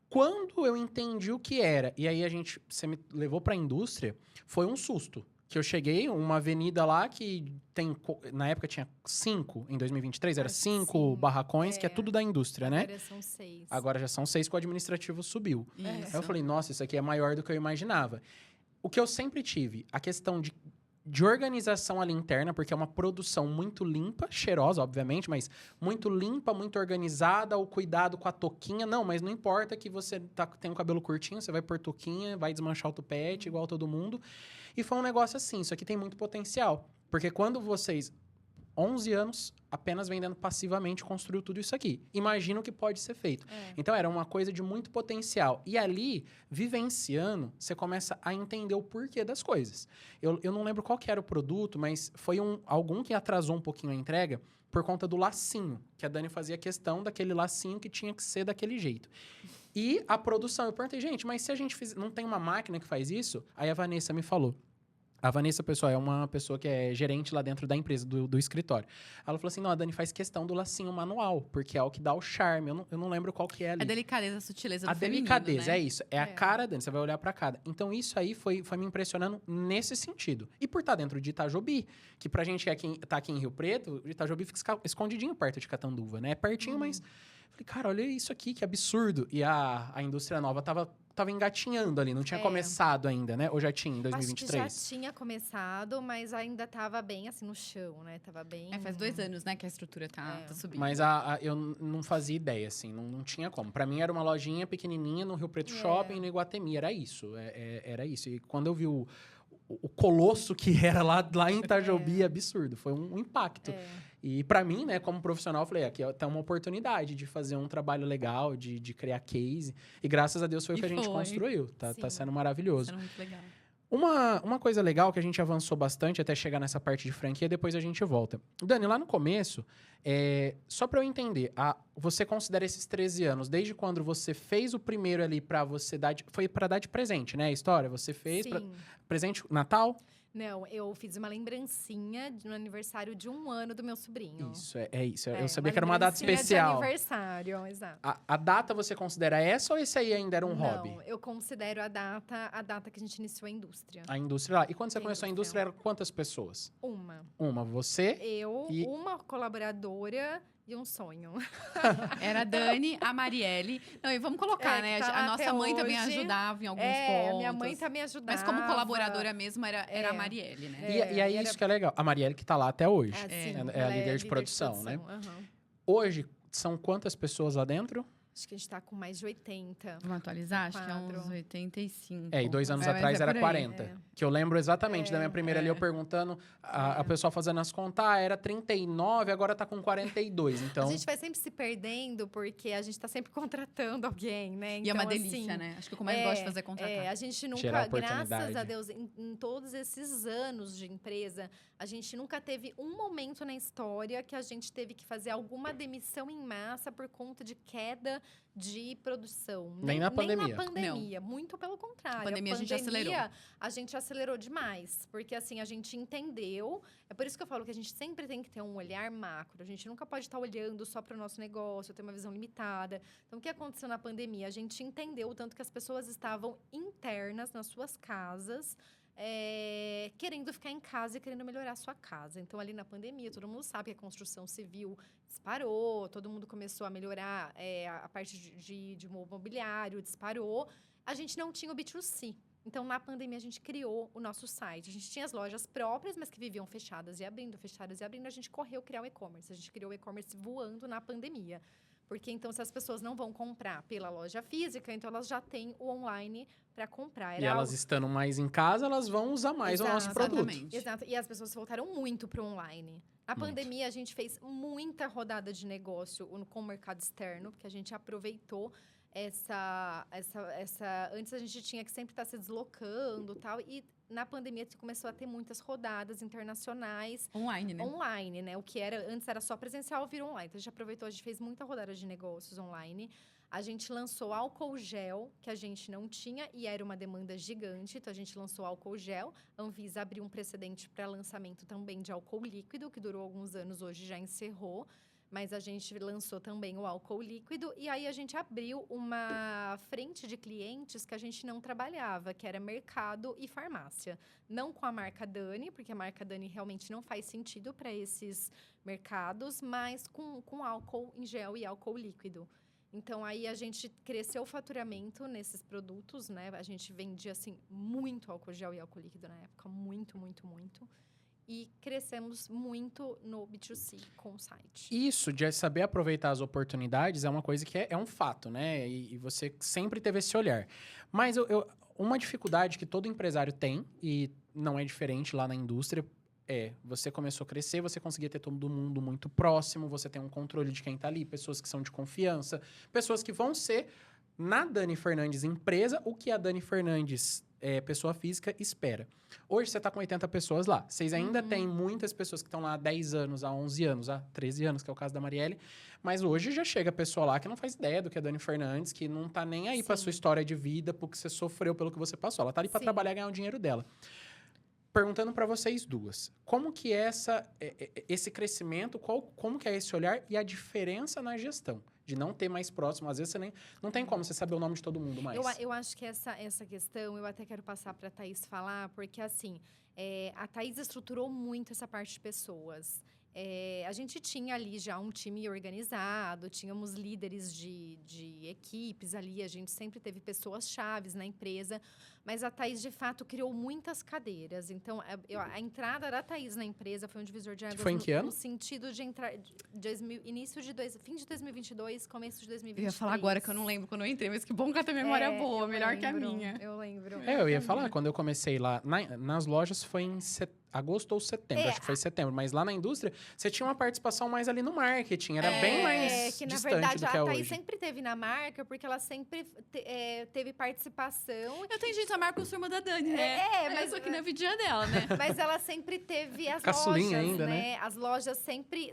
Quando eu entendi o que era, e aí você me levou para a indústria, foi um susto. Que eu cheguei, uma avenida lá que na época tinha 5, em 2023, era 5 barracões, que é tudo da indústria, né? Agora são 6. Agora já são 6 que o administrativo subiu. Isso. Aí eu falei, nossa, isso aqui é maior do que eu imaginava. O que eu sempre tive, a questão de organização ali interna, porque é uma produção muito limpa, cheirosa, obviamente, mas muito limpa, muito organizada, o cuidado com a touquinha. Não, mas não importa que você tem um cabelo curtinho, você vai pôr touquinha, vai desmanchar o tupete, igual todo mundo. E foi um negócio assim, isso aqui tem muito potencial. Porque quando vocês, 11 anos, apenas vendendo passivamente, construiu tudo isso aqui. Imagina o que pode ser feito. Então, era uma coisa de muito potencial. E ali, vivenciando, você começa a entender o porquê das coisas. Eu não lembro qual que era o produto, mas foi algum que atrasou um pouquinho a entrega por conta do lacinho, que a Dani fazia questão daquele lacinho que tinha que ser daquele jeito. E a produção, eu perguntei, gente, mas se a gente não tem uma máquina que faz isso? Aí a Vanessa me falou. A Vanessa, pessoal, é uma pessoa que é gerente lá dentro da empresa, do escritório. Ela falou assim, não, a Dani faz questão do lacinho manual, porque é o que dá o charme. Eu não lembro qual que é ali. A delicadeza, a sutileza do A delicadeza, né? é isso. É a cara, Dani, você vai olhar pra cada. Então, isso aí foi me impressionando nesse sentido. E por estar dentro de Itajobi, que pra gente que tá aqui em Rio Preto, Itajobi fica escondidinho perto de Catanduva, né? É pertinho, mas... Falei, cara, olha isso aqui, que absurdo. E a indústria nova tava engatinhando ali, não tinha começado ainda, né? Ou já tinha, em 2023? Acho que já tinha começado, mas ainda tava bem, assim, no chão, né? Tava bem... faz 2 anos, né, que a estrutura tá subindo. Mas eu não fazia ideia, assim, não tinha como. Pra mim, era uma lojinha pequenininha no Rio Preto Shopping, no Iguatemi, era isso. Era isso. E quando eu vi o colosso que era lá em Itajobi, absurdo. Foi um impacto. E pra mim, né, como profissional, eu falei, aqui tem uma oportunidade de fazer um trabalho legal, de criar case. E graças a Deus foi o que a gente construiu. Tá sendo maravilhoso. Tá muito legal. Uma coisa legal que a gente avançou bastante até chegar nessa parte de franquia, depois a gente volta. Dani, lá no começo, só pra eu entender, você considera esses 13 anos, desde quando você fez o primeiro ali pra você dar... Foi pra dar de presente, né, a história? Você fez presente Natal? Não, eu fiz uma lembrancinha no aniversário de 1 ano do meu sobrinho. Isso, é isso. Eu sabia que era uma data especial. De aniversário, exato. A data você considera essa ou esse aí ainda era um hobby? Não, eu considero a data que a gente iniciou a indústria. A indústria lá. E quando você começou a indústria, eram quantas pessoas? Uma. Uma, você? Eu, uma colaboradora e um sonho. Era a Dani, a Marielle. Não, e vamos colocar, né? que tá lá A nossa até mãe também hoje. ajudava em alguns pontos. Minha mãe também ajudava. Mas como colaboradora mesmo, era a Marielle, né? E aí, isso que é legal. A Marielle que tá lá até hoje. Sim, É a líder de produção, né? Aham. Hoje, são quantas pessoas lá dentro? Acho que a gente tá com mais de 80. Vamos atualizar? Acho que é uns Quadro. 85. E 2 anos Mas atrás é era por aí. 40. Que eu lembro exatamente da minha primeira ali, eu perguntando, a pessoa fazendo as contas, era 39, agora tá com 42. Então, A gente vai sempre se perdendo, porque a gente tá sempre contratando alguém, né? E é uma Então, delícia, assim, né? Acho que o que eu mais gosto de fazer é contratar. a gente nunca, Gerar graças oportunidade. a Deus, em todos esses anos de empresa, a gente nunca teve um momento na história que a gente teve que fazer alguma demissão em massa por conta de queda de produção. Nem na pandemia. Nem na pandemia, muito pelo contrário. A pandemia a gente acelerou. A gente acelerou demais, porque assim, a gente entendeu. É por isso que eu falo que a gente sempre tem que ter um olhar macro. A gente nunca pode estar olhando só para o nosso negócio, ter uma visão limitada. Então, o que aconteceu na pandemia? A gente entendeu o tanto que as pessoas estavam internas nas suas casas, querendo ficar em casa e querendo melhorar a sua casa. Então, ali na pandemia, todo mundo sabe que a construção civil disparou, todo mundo começou a melhorar a parte de mobiliário, disparou. A gente não tinha o B2C. Então, na pandemia, a gente criou o nosso site. A gente tinha as lojas próprias, mas que viviam fechadas e abrindo, fechadas e abrindo. A gente correu criar o e-commerce. A gente criou o e-commerce voando na pandemia. Porque, então, se as pessoas não vão comprar pela loja física, então elas já têm o online para comprar. e elas estando mais em casa, elas vão usar mais o nosso produto. Exatamente. Exato. E as pessoas voltaram muito para o online. Na pandemia, a gente fez muita rodada de negócio com o mercado externo, porque a gente aproveitou antes a gente tinha que sempre estar se deslocando e tal. E na pandemia começou a ter muitas rodadas internacionais. Online, né? O que antes era só presencial, virou online. Então a gente aproveitou, a gente fez muita rodada de negócios online. A gente lançou álcool gel, que a gente não tinha e era uma demanda gigante. Então a gente lançou álcool gel. A Anvisa abriu um precedente para lançamento também de álcool líquido, que durou alguns anos, hoje já encerrou. Mas a gente lançou também o álcool líquido. E aí, a gente abriu uma frente de clientes que a gente não trabalhava, que era mercado e farmácia. Não com a marca Dani, porque a marca Dani realmente não faz sentido para esses mercados, mas com álcool em gel e álcool líquido. Então, aí a gente cresceu o faturamento nesses produtos, né? A gente vendia, assim, muito álcool gel e álcool líquido na época. Muito, muito, muito. E crescemos muito no B2C com o site. Isso, de saber aproveitar as oportunidades, é uma coisa que é um fato, né? E você sempre teve esse olhar. Mas uma dificuldade que todo empresário tem, e não é diferente lá na indústria, você começou a crescer, você conseguia ter todo mundo muito próximo, você tem um controle de quem tá ali, pessoas que são de confiança, pessoas que vão ser, na Dani Fernandes empresa, o que a Dani Fernandes pessoa física espera. Hoje você está com 80 pessoas lá. Vocês ainda têm muitas pessoas que estão lá há 10 anos, há 11 anos, há 13 anos, que é o caso da Marielle. Mas hoje já chega a pessoa lá que não faz ideia do que é Dani Fernandes, que não tá nem aí para sua história de vida, porque você sofreu pelo que você passou. Ela tá ali para trabalhar e ganhar o dinheiro dela. Perguntando para vocês duas, como que é esse crescimento, como que é esse olhar e a diferença na gestão? De não ter mais próximo, às vezes você não tem como você saber o nome de todo mundo mais. Eu acho que essa questão, eu até quero passar para a Thaís falar, porque assim, a Thaís estruturou muito essa parte de pessoas. A gente tinha ali já um time organizado, tínhamos líderes de equipes ali, a gente sempre teve pessoas chaves na empresa, mas a Thaís, de fato, criou muitas cadeiras. Então, a entrada da Thaís na empresa foi um divisor de águas. Foi em que ano? No sentido de entrar... fim de 2022, começo de 2023. Eu ia falar agora que eu não lembro quando eu entrei, mas que bom que a tua memória é boa, melhor que a minha. Eu lembro. Eu ia falar, quando eu comecei lá, nas lojas foi em agosto ou setembro, acho que foi setembro. Mas lá na indústria, você tinha uma participação mais ali no marketing. Era bem mais que, na distante verdade, do que é a Thaís hoje. sempre teve na marca, porque ela sempre teve participação. Eu tenho gente da marca turma da Dani, né? Mas eu sou aqui na vidinha dela, né? Mas ela sempre teve as Caçulinha lojas, ainda, né? As lojas sempre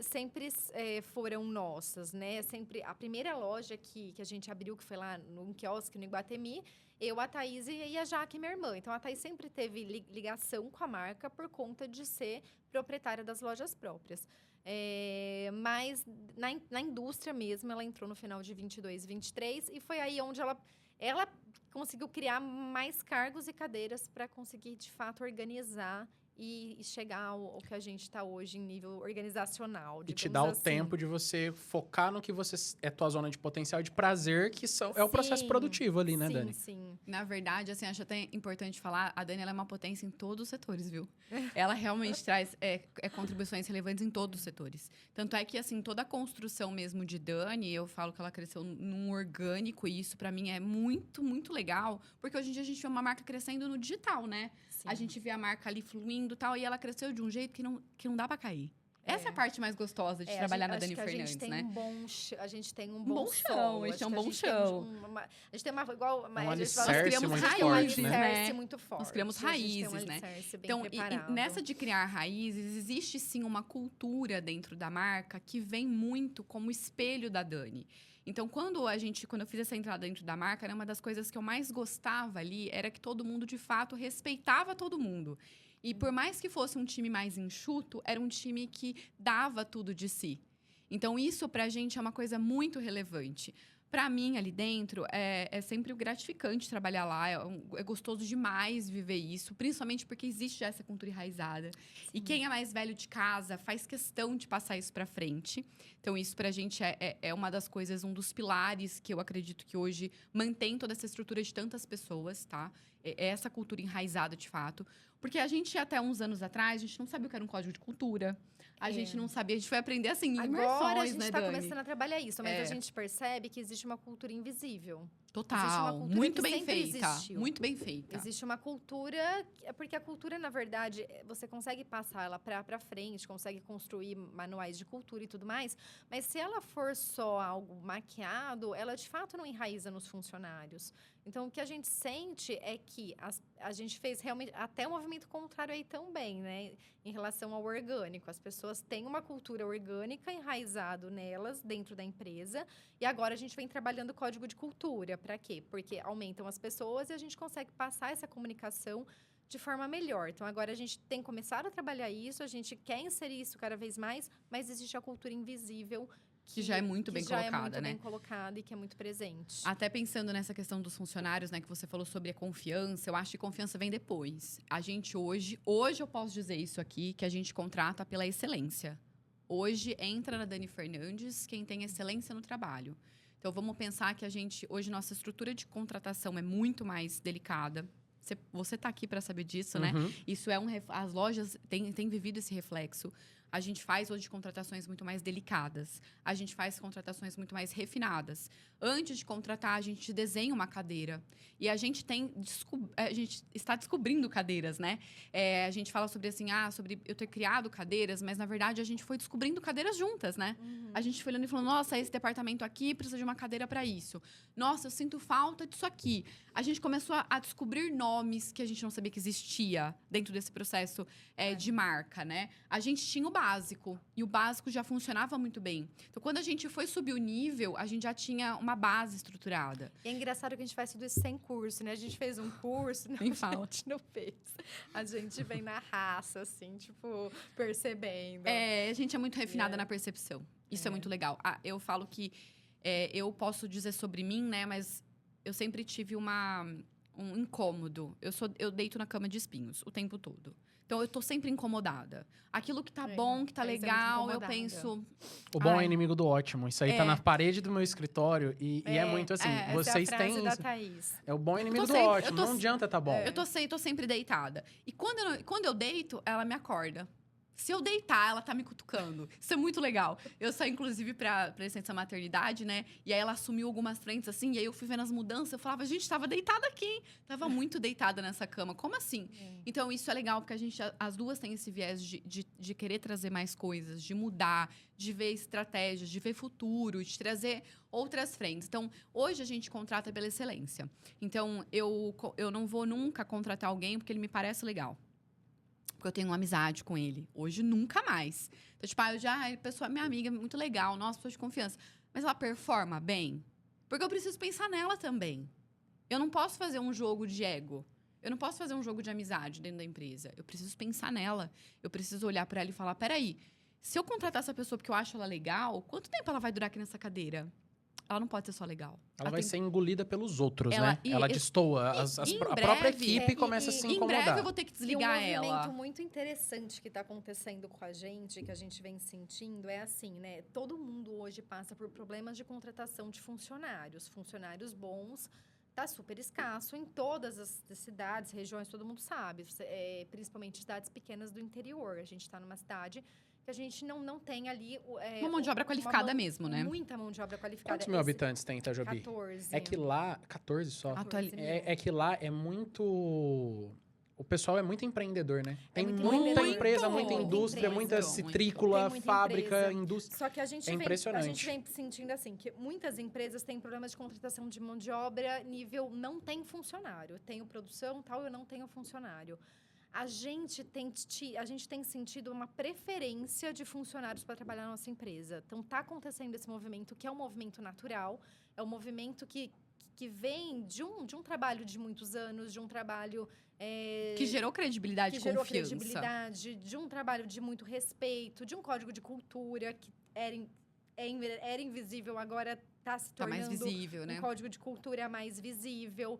foram nossas, né? Sempre, a primeira loja que a gente abriu, que foi lá no quiosque, no Iguatemi, eu, a Thaís e a Jaque, minha irmã. Então, a Thaís sempre teve ligação com a marca por conta de ser proprietária das lojas próprias. Mas na indústria mesmo, ela entrou no final de 22 e 23 e foi aí onde ela conseguiu criar mais cargos e cadeiras para conseguir, de fato, organizar e chegar ao que a gente está hoje em nível organizacional. E te digamos dá o assim. tempo de você focar no que você é tua zona de potencial e de prazer, que é o processo Sim, produtivo ali, né, sim, Dani? Sim. Na verdade, assim, acho até importante falar, a Dani ela é uma potência em todos os setores, viu? Ela realmente traz contribuições relevantes em todos os setores. Tanto é que, assim, toda a construção mesmo de Dani, eu falo que ela cresceu num orgânico, e isso pra mim é muito, muito legal, porque hoje em dia a gente vê uma marca crescendo no digital, né? Sim. A gente vê a marca ali fluindo e tal, e ela cresceu de um jeito que não dá pra cair. Essa é a parte mais gostosa de trabalhar na Dani Fernandes, né? A gente tem um bom bom chão, solo. a gente tem um acho que bom chão. A gente tem uma igual, um a gente alicerce fala, criamos muito raízes, tem um forte, né? alicerce muito forte. Nós criamos A gente tem um raízes, né? alicerce bem Então, e preparado. nessa de criar raízes, existe sim uma cultura dentro da marca que vem muito como espelho da Dani. Então, quando eu fiz essa entrada dentro da marca, uma das coisas que eu mais gostava ali era que todo mundo, de fato, respeitava todo mundo. E por mais que fosse um time mais enxuto, era um time que dava tudo de si. Então, isso pra gente é uma coisa muito relevante. Pra mim, ali dentro, é sempre gratificante trabalhar lá. É gostoso demais viver isso, principalmente porque existe já essa cultura enraizada. E quem é mais velho de casa faz questão de passar isso pra frente. Então, isso pra gente é uma das coisas, um dos pilares que eu acredito que hoje mantém toda essa estrutura de tantas pessoas, tá? É essa cultura enraizada, de fato. Porque a gente, até uns anos atrás, a gente não sabia o que era um código de cultura. A gente não sabia, a gente foi aprender assim, em imersões, Agora a gente né, está Dani? começando a trabalhar isso, mas a gente percebe que existe uma cultura invisível. Existe uma Total, cultura muito que bem sempre feita, existiu. muito bem feita. Existe uma cultura, porque a cultura, na verdade, você consegue passar ela para frente, consegue construir manuais de cultura e tudo mais, mas se ela for só algo maquiado, ela de fato não enraiza nos funcionários. Então, o que a gente sente é que a gente fez realmente até um movimento contrário aí também, né? Em relação ao orgânico. As pessoas têm uma cultura orgânica enraizado nelas, dentro da empresa, e agora a gente vem trabalhando o código de cultura. Para quê? Porque aumentam as pessoas e a gente consegue passar essa comunicação de forma melhor. Então, agora a gente tem começado a trabalhar isso, a gente quer inserir isso cada vez mais, mas existe a cultura invisível Que já é muito bem colocada, já é muito né? bem colocada e que é muito presente. Até pensando nessa questão dos funcionários, né, que você falou sobre a confiança, eu acho que confiança vem depois. A gente hoje eu posso dizer isso aqui, que a gente contrata pela excelência. Hoje entra na Dani Fernandes quem tem excelência no trabalho. Então, vamos pensar que hoje nossa estrutura de contratação é muito mais delicada. Você está aqui para saber disso, né? Isso as lojas têm vivido esse reflexo. A gente faz hoje contratações muito mais delicadas. A gente faz contratações muito mais refinadas. Antes de contratar, a gente desenha uma cadeira. E a gente está descobrindo cadeiras, né? A gente fala sobre sobre eu ter criado cadeiras, mas na verdade a gente foi descobrindo cadeiras juntas, né? A gente foi olhando e falando, nossa, esse departamento aqui precisa de uma cadeira para isso. Nossa, eu sinto falta disso aqui. A gente começou a descobrir nomes que a gente não sabia que existia dentro desse processo de marca, né? A gente tinha o básico, e o básico já funcionava muito bem. Então, quando a gente foi subir o nível, a gente já tinha uma base estruturada. E é engraçado que a gente faz tudo isso sem curso, né? A gente fez um curso, não, a gente não fez. A gente vem na raça, assim, tipo, percebendo. A gente é muito refinada na percepção. Isso é muito legal. Eu falo que eu posso dizer sobre mim, né? Mas eu sempre tive um incômodo. Eu deito na cama de espinhos o tempo todo. Então, eu tô sempre incomodada. Aquilo que tá bom, que tá legal, eu penso... O bom é inimigo do ótimo. Isso aí tá na parede do meu escritório e é muito assim. Vocês essa é a frase têm... da Thaís. É o bom inimigo do ótimo. Não adianta tá bom. Eu tô sempre deitada. E quando eu deito, ela me acorda. Se eu deitar, ela tá me cutucando. Isso é muito legal. Eu saí, inclusive, pra licença maternidade, né? E aí, ela assumiu algumas frentes, assim. E aí, eu fui vendo as mudanças. Eu falava, gente, tava deitada aqui, hein? Tava muito deitada nessa cama. Como assim? Então, isso é legal, porque as duas têm esse viés de querer trazer mais coisas, de mudar, de ver estratégias, de ver futuro, de trazer outras frentes. Então, hoje, a gente contrata pela excelência. Então, eu não vou nunca contratar alguém porque ele me parece legal. Porque eu tenho uma amizade com ele. Hoje, nunca mais. Então, tipo, a pessoa é minha amiga, muito legal, nossa, pessoa de confiança. Mas ela performa bem? Porque eu preciso pensar nela também. Eu não posso fazer um jogo de ego. Eu não posso fazer um jogo de amizade dentro da empresa. Eu preciso pensar nela. Eu preciso olhar para ela e falar, peraí, se eu contratar essa pessoa porque eu acho ela legal, quanto tempo ela vai durar aqui nessa cadeira? ela não pode ser só legal. Ela vai tem- ser engolida pelos outros, Ela- né? e- Ela e- destoa. em A própria breve- equipe começa a se Em incomodar. breve eu vou ter que desligar e um ela. movimento muito interessante que está acontecendo com a gente, que a gente vem sentindo, é assim, né? Todo mundo hoje passa por problemas de contratação de funcionários. Funcionários bons tá super escasso em todas as cidades, regiões, todo mundo sabe. Principalmente cidades pequenas do interior. A gente está numa cidade que a gente não tem ali... Uma mão de obra qualificada mesmo, né? Muita mão de obra qualificada. Quantos mil habitantes tem Itajobi? 14. É que lá... 14 só? 14 mil. É que lá é muito... O pessoal é muito empreendedor, né? Tem muito muita empreendedor. empresa, Muito. muita indústria, Muita muita empresa. citrícula, Tem muita fábrica, empresa. indústria. Só que a gente, É impressionante. vem sentindo assim, que muitas empresas têm problemas de contratação de mão de obra nível não tem funcionário. Tenho produção, tal, eu não tenho funcionário. A gente tem sentido uma preferência de funcionários para trabalhar na nossa empresa. Então, está acontecendo esse movimento, que é um movimento natural, é um movimento que vem de um trabalho de muitos anos, de um trabalho... Que gerou credibilidade e que gerou confiança. credibilidade, de um trabalho de muito respeito, de um código de cultura que era invisível, agora está se Tá tornando mais visível, né? um código de cultura mais visível.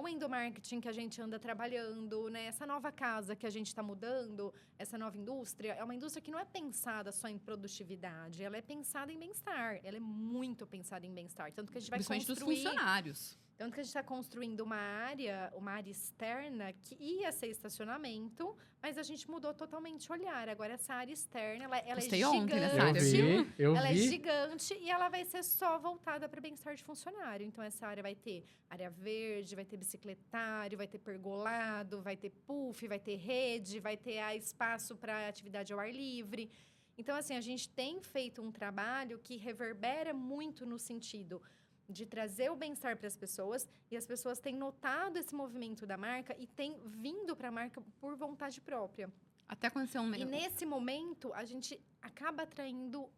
O endomarketing que a gente anda trabalhando, né? Essa nova casa que a gente está mudando, essa nova indústria, é uma indústria que não é pensada só em produtividade, ela é pensada em bem-estar. Ela é muito pensada em bem-estar. Tanto que a gente vai Principalmente dos construir... funcionários. Tanto que a gente está construindo uma área externa que ia ser estacionamento, mas a gente mudou totalmente o olhar. Agora, essa área externa, ela é Postei gigante. ontem nessa Eu área, vi. Ela é gigante e ela vai ser só voltada para bem-estar de funcionário. Então, essa área vai ter área verde, vai ter bicicletário, vai ter pergolado, vai ter puff, vai ter rede, vai ter espaço para atividade ao ar livre. Então, assim, a gente tem feito um trabalho que reverbera muito no sentido de trazer o bem-estar para as pessoas, e as pessoas têm notado esse movimento da marca e têm vindo para a marca por vontade própria. Até aconteceu um... E nesse momento, a gente acaba atraindo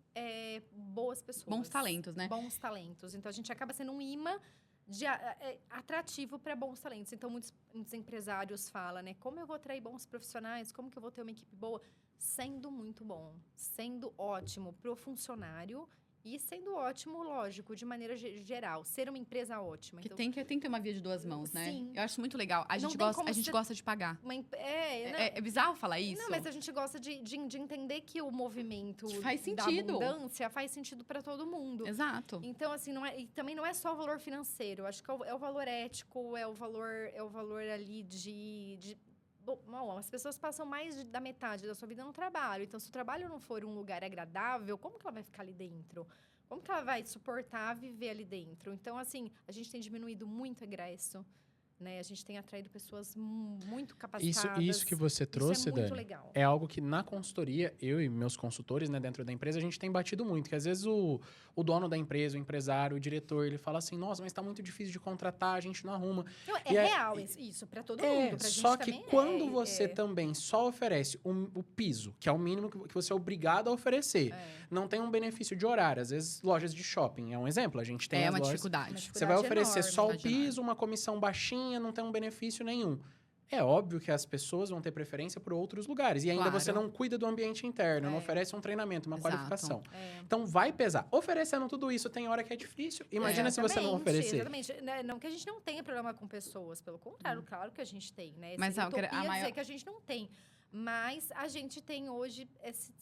boas pessoas. Bons talentos, né? Bons talentos. Então, a gente acaba sendo um imã atrativo para bons talentos. Então, muitos empresários falam, né? Como eu vou atrair bons profissionais? Como que eu vou ter uma equipe boa? Sendo muito bom, sendo ótimo para o funcionário e sendo ótimo, lógico, de maneira geral. Ser uma empresa ótima. Que Então, tem que ter uma via de duas mãos, né? Sim. Eu acho muito legal. A Não gente tem gosta, como a gente ser- gosta de pagar. É bizarro falar isso? Não, mas a gente gosta de entender que o movimento Que faz da sentido. abundância faz sentido para todo mundo. Exato. Então, assim, e também não é só o valor financeiro. Acho que é o valor ético, é o valor ali Bom, as pessoas passam mais da metade da sua vida no trabalho. Então, se o trabalho não for um lugar agradável, como que ela vai ficar ali dentro? Como que ela vai suportar viver ali dentro? Então, assim, a gente tem diminuído muito o egresso, né? A gente tem atraído pessoas muito capacitadas. Isso que você trouxe, Isso é muito Dani, legal. é algo que na consultoria, eu e meus consultores, né, dentro da empresa, a gente tem batido muito. Que às vezes o dono da empresa, o empresário, o diretor, ele fala assim, nossa, mas tá muito difícil de contratar, a gente não arruma. Não, E é- real isso para todo mundo. Pra gente só que também quando você também só oferece o piso, que é o mínimo que você é obrigado a oferecer, não tem um benefício de horário. Às vezes, lojas de shopping é um exemplo. A gente tem É as uma lojas... dificuldade. Você vai oferecer enorme, só o dificuldade piso, uma comissão baixinha, não tem um benefício nenhum. É óbvio que as pessoas vão ter preferência por outros lugares. E ainda Claro. você não cuida do ambiente interno, não oferece um treinamento, uma Exato. qualificação. Então, vai pesar. Oferecendo tudo isso, tem hora que é difícil. Imagina se você não Exatamente, oferecer. Exatamente. Não que a gente não tenha problema com pessoas. Pelo contrário, claro que a gente tem, né? Mas Seria utopia a maior- dizer que a gente não tem. Mas a gente tem hoje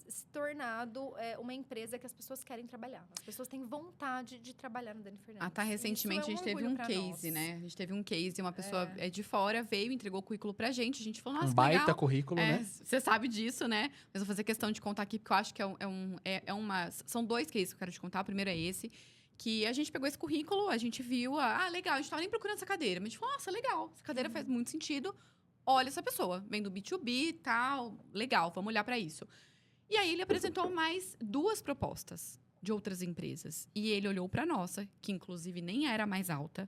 se tornado uma empresa que as pessoas querem trabalhar. As pessoas têm vontade de trabalhar no Dani Fernandes. Até recentemente Isso a gente um teve orgulho um pra case, nós. né? A gente teve um case, uma pessoa de fora veio, entregou o currículo pra gente. A gente falou, nossa, Um que baita legal. currículo, né? Você sabe disso, né? Mas vou fazer questão de contar aqui, porque eu acho que são dois cases que eu quero te contar. O primeiro é esse, que a gente pegou esse currículo, a gente viu, legal, a gente tava nem procurando essa cadeira. Mas a gente falou, nossa, legal, essa cadeira faz muito sentido. Olha essa pessoa, vem do B2B e tal, legal, vamos olhar pra isso. E aí ele apresentou mais 2 propostas de outras empresas. E ele olhou pra nossa, que inclusive nem era mais alta,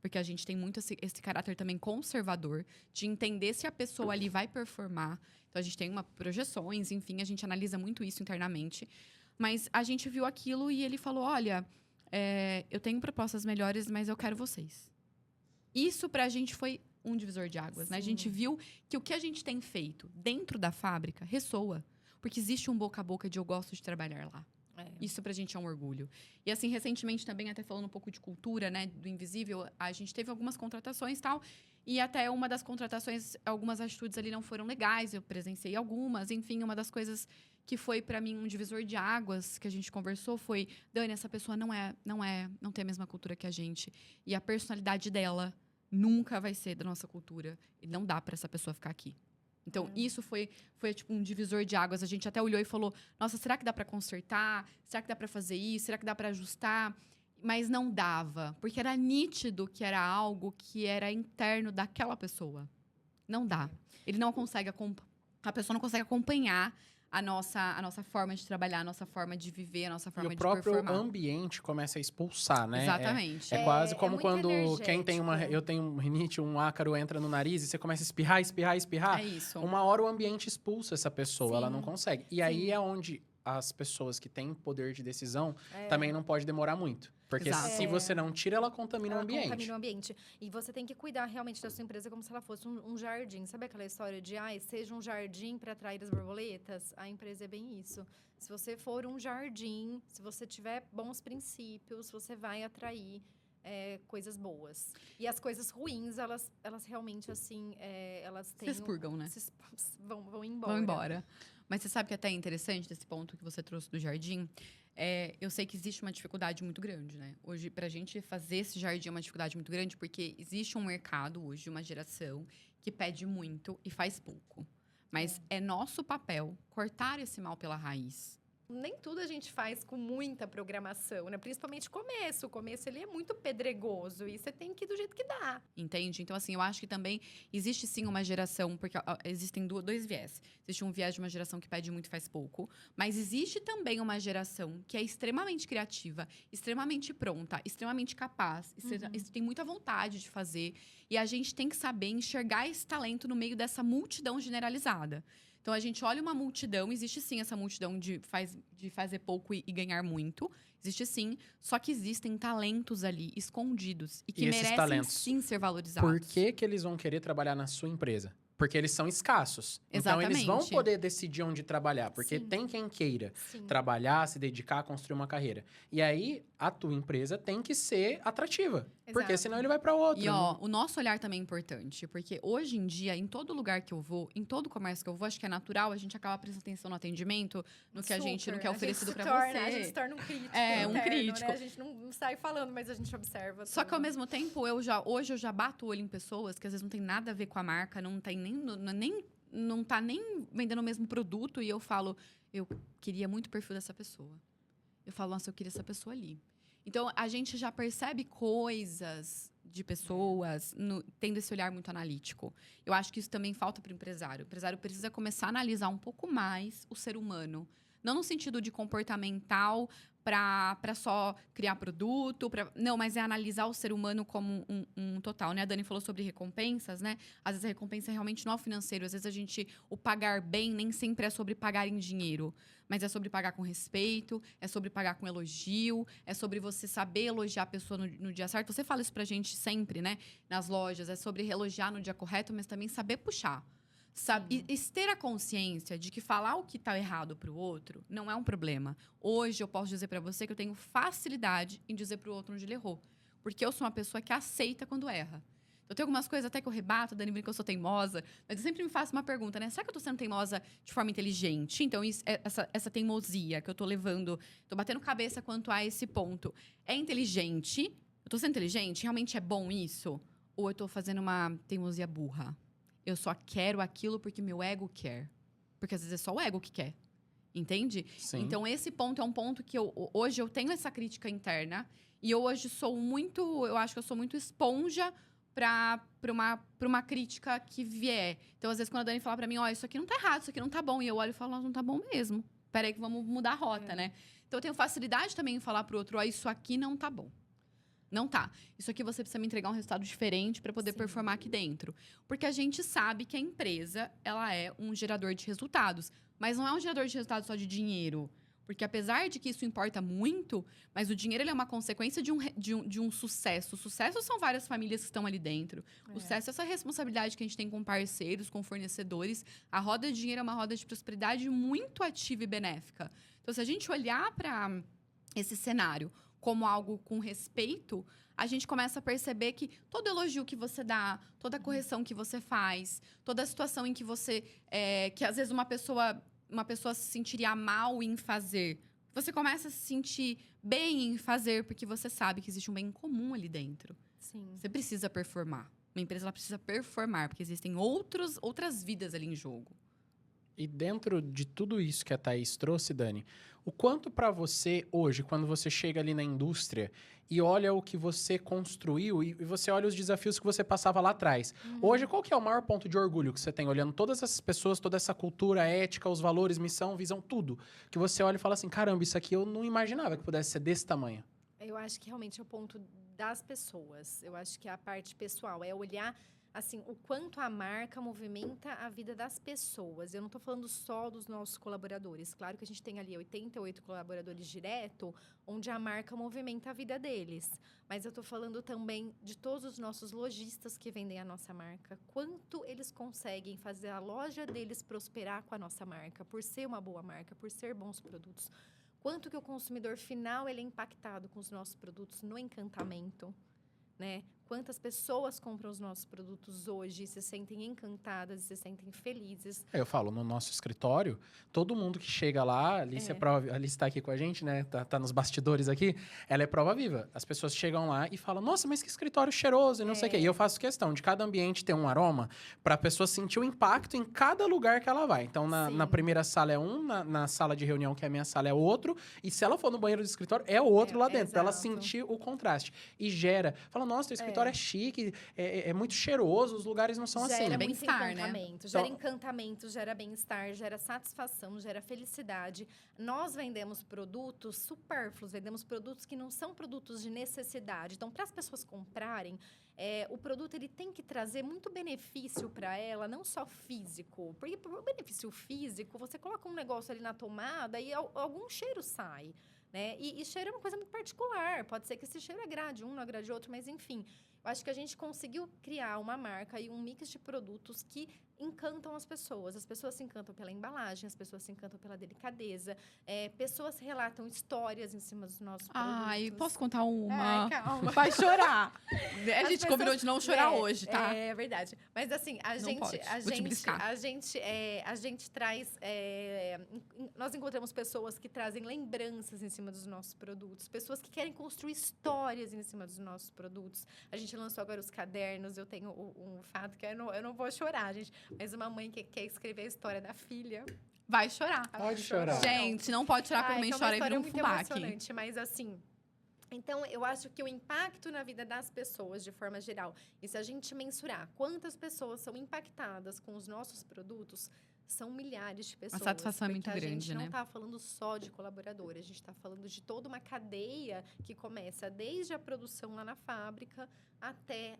porque a gente tem muito esse caráter também conservador, de entender se a pessoa ali vai performar. Então, a gente tem projeções, enfim, a gente analisa muito isso internamente. Mas a gente viu aquilo e ele falou, olha, eu tenho propostas melhores, mas eu quero vocês. Isso pra gente foi um divisor de águas, né? A gente viu que o que a gente tem feito dentro da fábrica ressoa. Porque existe um boca a boca de eu gosto de trabalhar lá. Isso pra gente é um orgulho. E assim, recentemente também, até falando um pouco de cultura, né, do invisível, a gente teve algumas contratações e tal, e até uma das contratações, algumas atitudes ali não foram legais, eu presenciei algumas, enfim, uma das coisas que foi pra mim um divisor de águas que a gente conversou foi, Dani, essa pessoa não tem a mesma cultura que a gente, e a personalidade dela nunca vai ser da nossa cultura, e não dá pra essa pessoa ficar aqui. Então, isso foi tipo um divisor de águas. A gente até olhou e falou: nossa, será que dá para consertar? Será que dá para fazer isso? Será que dá para ajustar? Mas não dava, porque era nítido que era algo que era interno daquela pessoa. Não dá. Ele não consegue a pessoa não consegue acompanhar a nossa forma de trabalhar, a nossa forma de viver, a nossa forma de performar. E o próprio ambiente começa a expulsar, né? Exatamente. É quase como muito quando quem tem energético. eu tenho um rinite, um ácaro entra no nariz e você começa a espirrar, espirrar, espirrar. É isso. Uma hora o ambiente expulsa essa pessoa, ela Sim. não consegue. E aí é onde as pessoas que têm poder de decisão também não pode demorar muito. Porque Exato. se você não tira, ela contamina o Ela ambiente. contamina o ambiente. E você tem que cuidar realmente da sua empresa como se ela fosse um jardim. Sabe aquela história de, seja um jardim para atrair as borboletas? A empresa é bem isso. Se você for um jardim, se você tiver bons princípios, você vai atrair coisas boas. E as coisas ruins, elas realmente, assim, elas têm... Se expurgam, né? Vão embora. Vão embora. Mas você sabe que é até interessante desse ponto que você trouxe do jardim? Eu sei que existe uma dificuldade muito grande, né? Hoje, pra gente fazer esse jardim é uma dificuldade muito grande, porque existe um mercado hoje, uma geração, que pede muito e faz pouco. Mas é nosso papel cortar esse mal pela raiz. Nem tudo a gente faz com muita programação, né? Principalmente começo. O começo, ele é muito pedregoso. E você tem que ir do jeito que dá. Entende? Então, assim, eu acho que também existe sim uma geração, porque existem dois viés. Existe um viés de uma geração que pede muito e faz pouco, mas existe também uma geração que é extremamente criativa, extremamente pronta, extremamente capaz, tem muita vontade de fazer. E a gente tem que saber enxergar esse talento no meio dessa multidão generalizada. Então, a gente olha uma multidão, existe sim essa multidão de fazer pouco e ganhar muito. Existe sim, só que existem talentos ali, escondidos, e que esses merecem talentos, sim ser valorizados. Por que eles vão querer trabalhar na sua empresa? Porque eles são escassos. Então, eles vão Exatamente. poder decidir onde trabalhar. Porque Sim. tem quem queira Sim. trabalhar, se dedicar, construir uma carreira. E aí, a tua empresa tem que ser atrativa. Porque Exato. senão ele vai para outro. E, ó, o nosso olhar também é importante, porque hoje em dia, em todo lugar que eu vou, em todo comércio que eu vou, acho que é natural, a gente acaba prestando atenção no atendimento, no que a gente não quer oferecido pra você. A gente se torna um crítico. É, um interno, crítico. Né? A gente não sai falando, mas a gente observa. Só que ao tudo. mesmo tempo, hoje eu já bato o olho em pessoas que às vezes não tem nada a ver com a marca, não tá nem vendendo o mesmo produto, e eu falo, eu queria muito o perfil dessa pessoa. Eu falo, nossa, eu queria essa pessoa ali. Então, a gente já percebe coisas de pessoas tendo esse olhar muito analítico. Eu acho que isso também falta para o empresário. O empresário precisa começar a analisar um pouco mais o ser humano. Não no sentido de comportamental para só criar produto. Não, mas é analisar o ser humano como um total, né? A Dani falou sobre recompensas, né? Às vezes a recompensa realmente não é o financeiro. Às vezes o pagar bem nem sempre é sobre pagar em dinheiro. Mas é sobre pagar com respeito, é sobre pagar com elogio, é sobre você saber elogiar a pessoa no dia certo. Você fala isso pra gente sempre, né? Nas lojas, é sobre elogiar no dia correto, mas também saber puxar. E ter a consciência de que falar o que tá errado pro outro não é um problema. Hoje eu posso dizer pra você que eu tenho facilidade em dizer pro outro onde ele errou. Porque eu sou uma pessoa que aceita quando erra. Eu tenho algumas coisas até que eu rebato, Dani brinca que eu sou teimosa, mas eu sempre me faço uma pergunta, né? Será que eu tô sendo teimosa de forma inteligente? Então, essa teimosia que eu tô levando, tô batendo cabeça quanto a esse ponto, é inteligente? Eu tô sendo inteligente? Realmente é bom isso? Ou eu tô fazendo uma teimosia burra? Eu só quero aquilo porque meu ego quer. Porque às vezes é só o ego que quer. Entende? Sim. Então, esse ponto é um ponto que hoje eu tenho essa crítica interna. E eu hoje eu acho que eu sou muito esponja para uma crítica que vier. Então, às vezes, quando a Dani fala pra mim, ó, isso aqui não tá errado, isso aqui não tá bom. E eu olho e falo, não tá bom mesmo. Peraí que vamos mudar a rota, né? Então, eu tenho facilidade também em falar pro outro, ó, isso aqui não tá bom. Não tá. Isso aqui você precisa me entregar um resultado diferente para poder performar aqui dentro. Porque a gente sabe que a empresa, ela é um gerador de resultados. Mas não é um gerador de resultados só de dinheiro. Porque apesar de que isso importa muito, mas o dinheiro ele é uma consequência de um sucesso. O sucesso são várias famílias que estão ali dentro. O sucesso é essa responsabilidade que a gente tem com parceiros, com fornecedores. A roda de dinheiro é uma roda de prosperidade muito ativa e benéfica. Então, se a gente olhar para esse cenário como algo com respeito, a gente começa a perceber que todo elogio que você dá, toda correção que você faz, toda situação em que você... que às vezes uma pessoa se sentiria mal em fazer. Você começa a se sentir bem em fazer, porque você sabe que existe um bem comum ali dentro. Sim. Você precisa performar. Uma empresa ela precisa performar, porque existem outras vidas ali em jogo. E dentro de tudo isso que a Thaís trouxe, Dani, o quanto para você hoje, quando você chega ali na indústria e olha o que você construiu e você olha os desafios que você passava lá atrás. Hoje, qual que é o maior ponto de orgulho que você tem olhando todas essas pessoas, toda essa cultura, ética, os valores, missão, visão, tudo? Que você olha e fala assim, caramba, isso aqui eu não imaginava que pudesse ser desse tamanho. Eu acho que realmente é o ponto das pessoas. Eu acho que a parte pessoal é olhar assim, o quanto a marca movimenta a vida das pessoas. Eu não estou falando só dos nossos colaboradores. Claro que a gente tem ali 88 colaboradores direto, onde a marca movimenta a vida deles. Mas eu estou falando também de todos os nossos lojistas que vendem a nossa marca. Quanto eles conseguem fazer a loja deles prosperar com a nossa marca, por ser uma boa marca, por ser bons produtos. Quanto que o consumidor final ele é impactado com os nossos produtos no encantamento, né? Quantas pessoas compram os nossos produtos hoje e se sentem encantadas, se sentem felizes. Eu falo, no nosso escritório, todo mundo que chega lá, a Alice, a Alice tá aqui com a gente, né? Tá nos bastidores aqui. Ela é prova viva. As pessoas chegam lá e falam, nossa, mas que escritório cheiroso e não sei o quê. E eu faço questão de cada ambiente ter um aroma para a pessoa sentir o impacto em cada lugar que ela vai. Então, na primeira sala é um, na sala de reunião, que é a minha sala, é outro. E se ela for no banheiro do escritório, é outro lá dentro, para ela sentir o contraste. E gera. Fala, nossa, teu escritório é chique, é muito cheiroso, os lugares não são assim. Gera bem-estar, né? Então, Gera encantamento, gera bem-estar, gera satisfação, gera felicidade. Nós vendemos produtos supérfluos, vendemos produtos que não são produtos de necessidade. Então, para as pessoas comprarem, o produto ele tem que trazer muito benefício para ela, não só físico. Porque por benefício físico, você coloca um negócio ali na tomada e algum cheiro sai. Né? E cheiro é uma coisa muito particular. Pode ser que esse cheiro agrade um, não agrade outro, mas enfim. Eu acho que a gente conseguiu criar uma marca e um mix de produtos que encantam as pessoas. As pessoas se encantam pela embalagem, as pessoas se encantam pela delicadeza. Pessoas relatam histórias em cima dos nossos produtos. Ai, posso contar uma? Ai, calma. Vai chorar. A gente pessoas, combinou de não chorar hoje, tá? É verdade. Mas assim, a gente traz... nós encontramos pessoas que trazem lembranças em cima dos nossos produtos. Pessoas que querem construir histórias em cima dos nossos produtos. A gente lançou agora os cadernos. Eu tenho um fato que eu não vou chorar, gente. Mas uma mãe que quer escrever a história da filha... Vai chorar. Pode chorar. Gente, não pode chorar, porque a mãe chora e vira um fumaque. Mas assim... Então, eu acho que o impacto na vida das pessoas, de forma geral, e se a gente mensurar quantas pessoas são impactadas com os nossos produtos, são milhares de pessoas. A satisfação é muito grande, né? A gente não está falando só de colaborador, a gente está falando de toda uma cadeia que começa desde a produção lá na fábrica até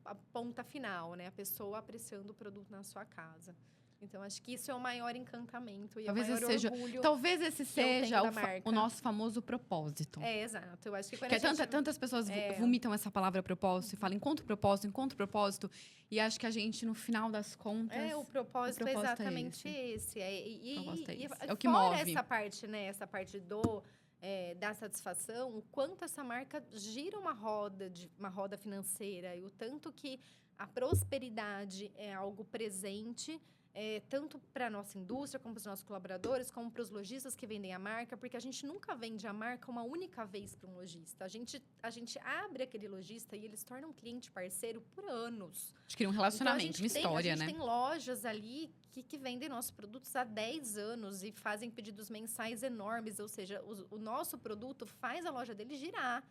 a ponta final, né? A pessoa apreciando o produto na sua casa. Então, acho que isso é o maior encantamento e o maior orgulho. Talvez esse seja o nosso famoso propósito. Exato. Eu acho que quando tantas pessoas vomitam essa palavra propósito e falam encontro propósito. E acho que a gente, no final das contas... O propósito é exatamente esse. É o que move. Essa parte, né? Essa parte da satisfação, o quanto essa marca gira uma roda financeira e o tanto que a prosperidade é algo presente... tanto para a nossa indústria, como para os nossos colaboradores, como para os lojistas que vendem a marca, porque a gente nunca vende a marca uma única vez para um lojista. A gente abre aquele lojista e ele se torna um cliente parceiro por anos. A gente cria um relacionamento, uma história, né? A gente tem lojas ali que vendem nossos produtos há 10 anos e fazem pedidos mensais enormes, ou seja, o nosso produto faz a loja dele girar.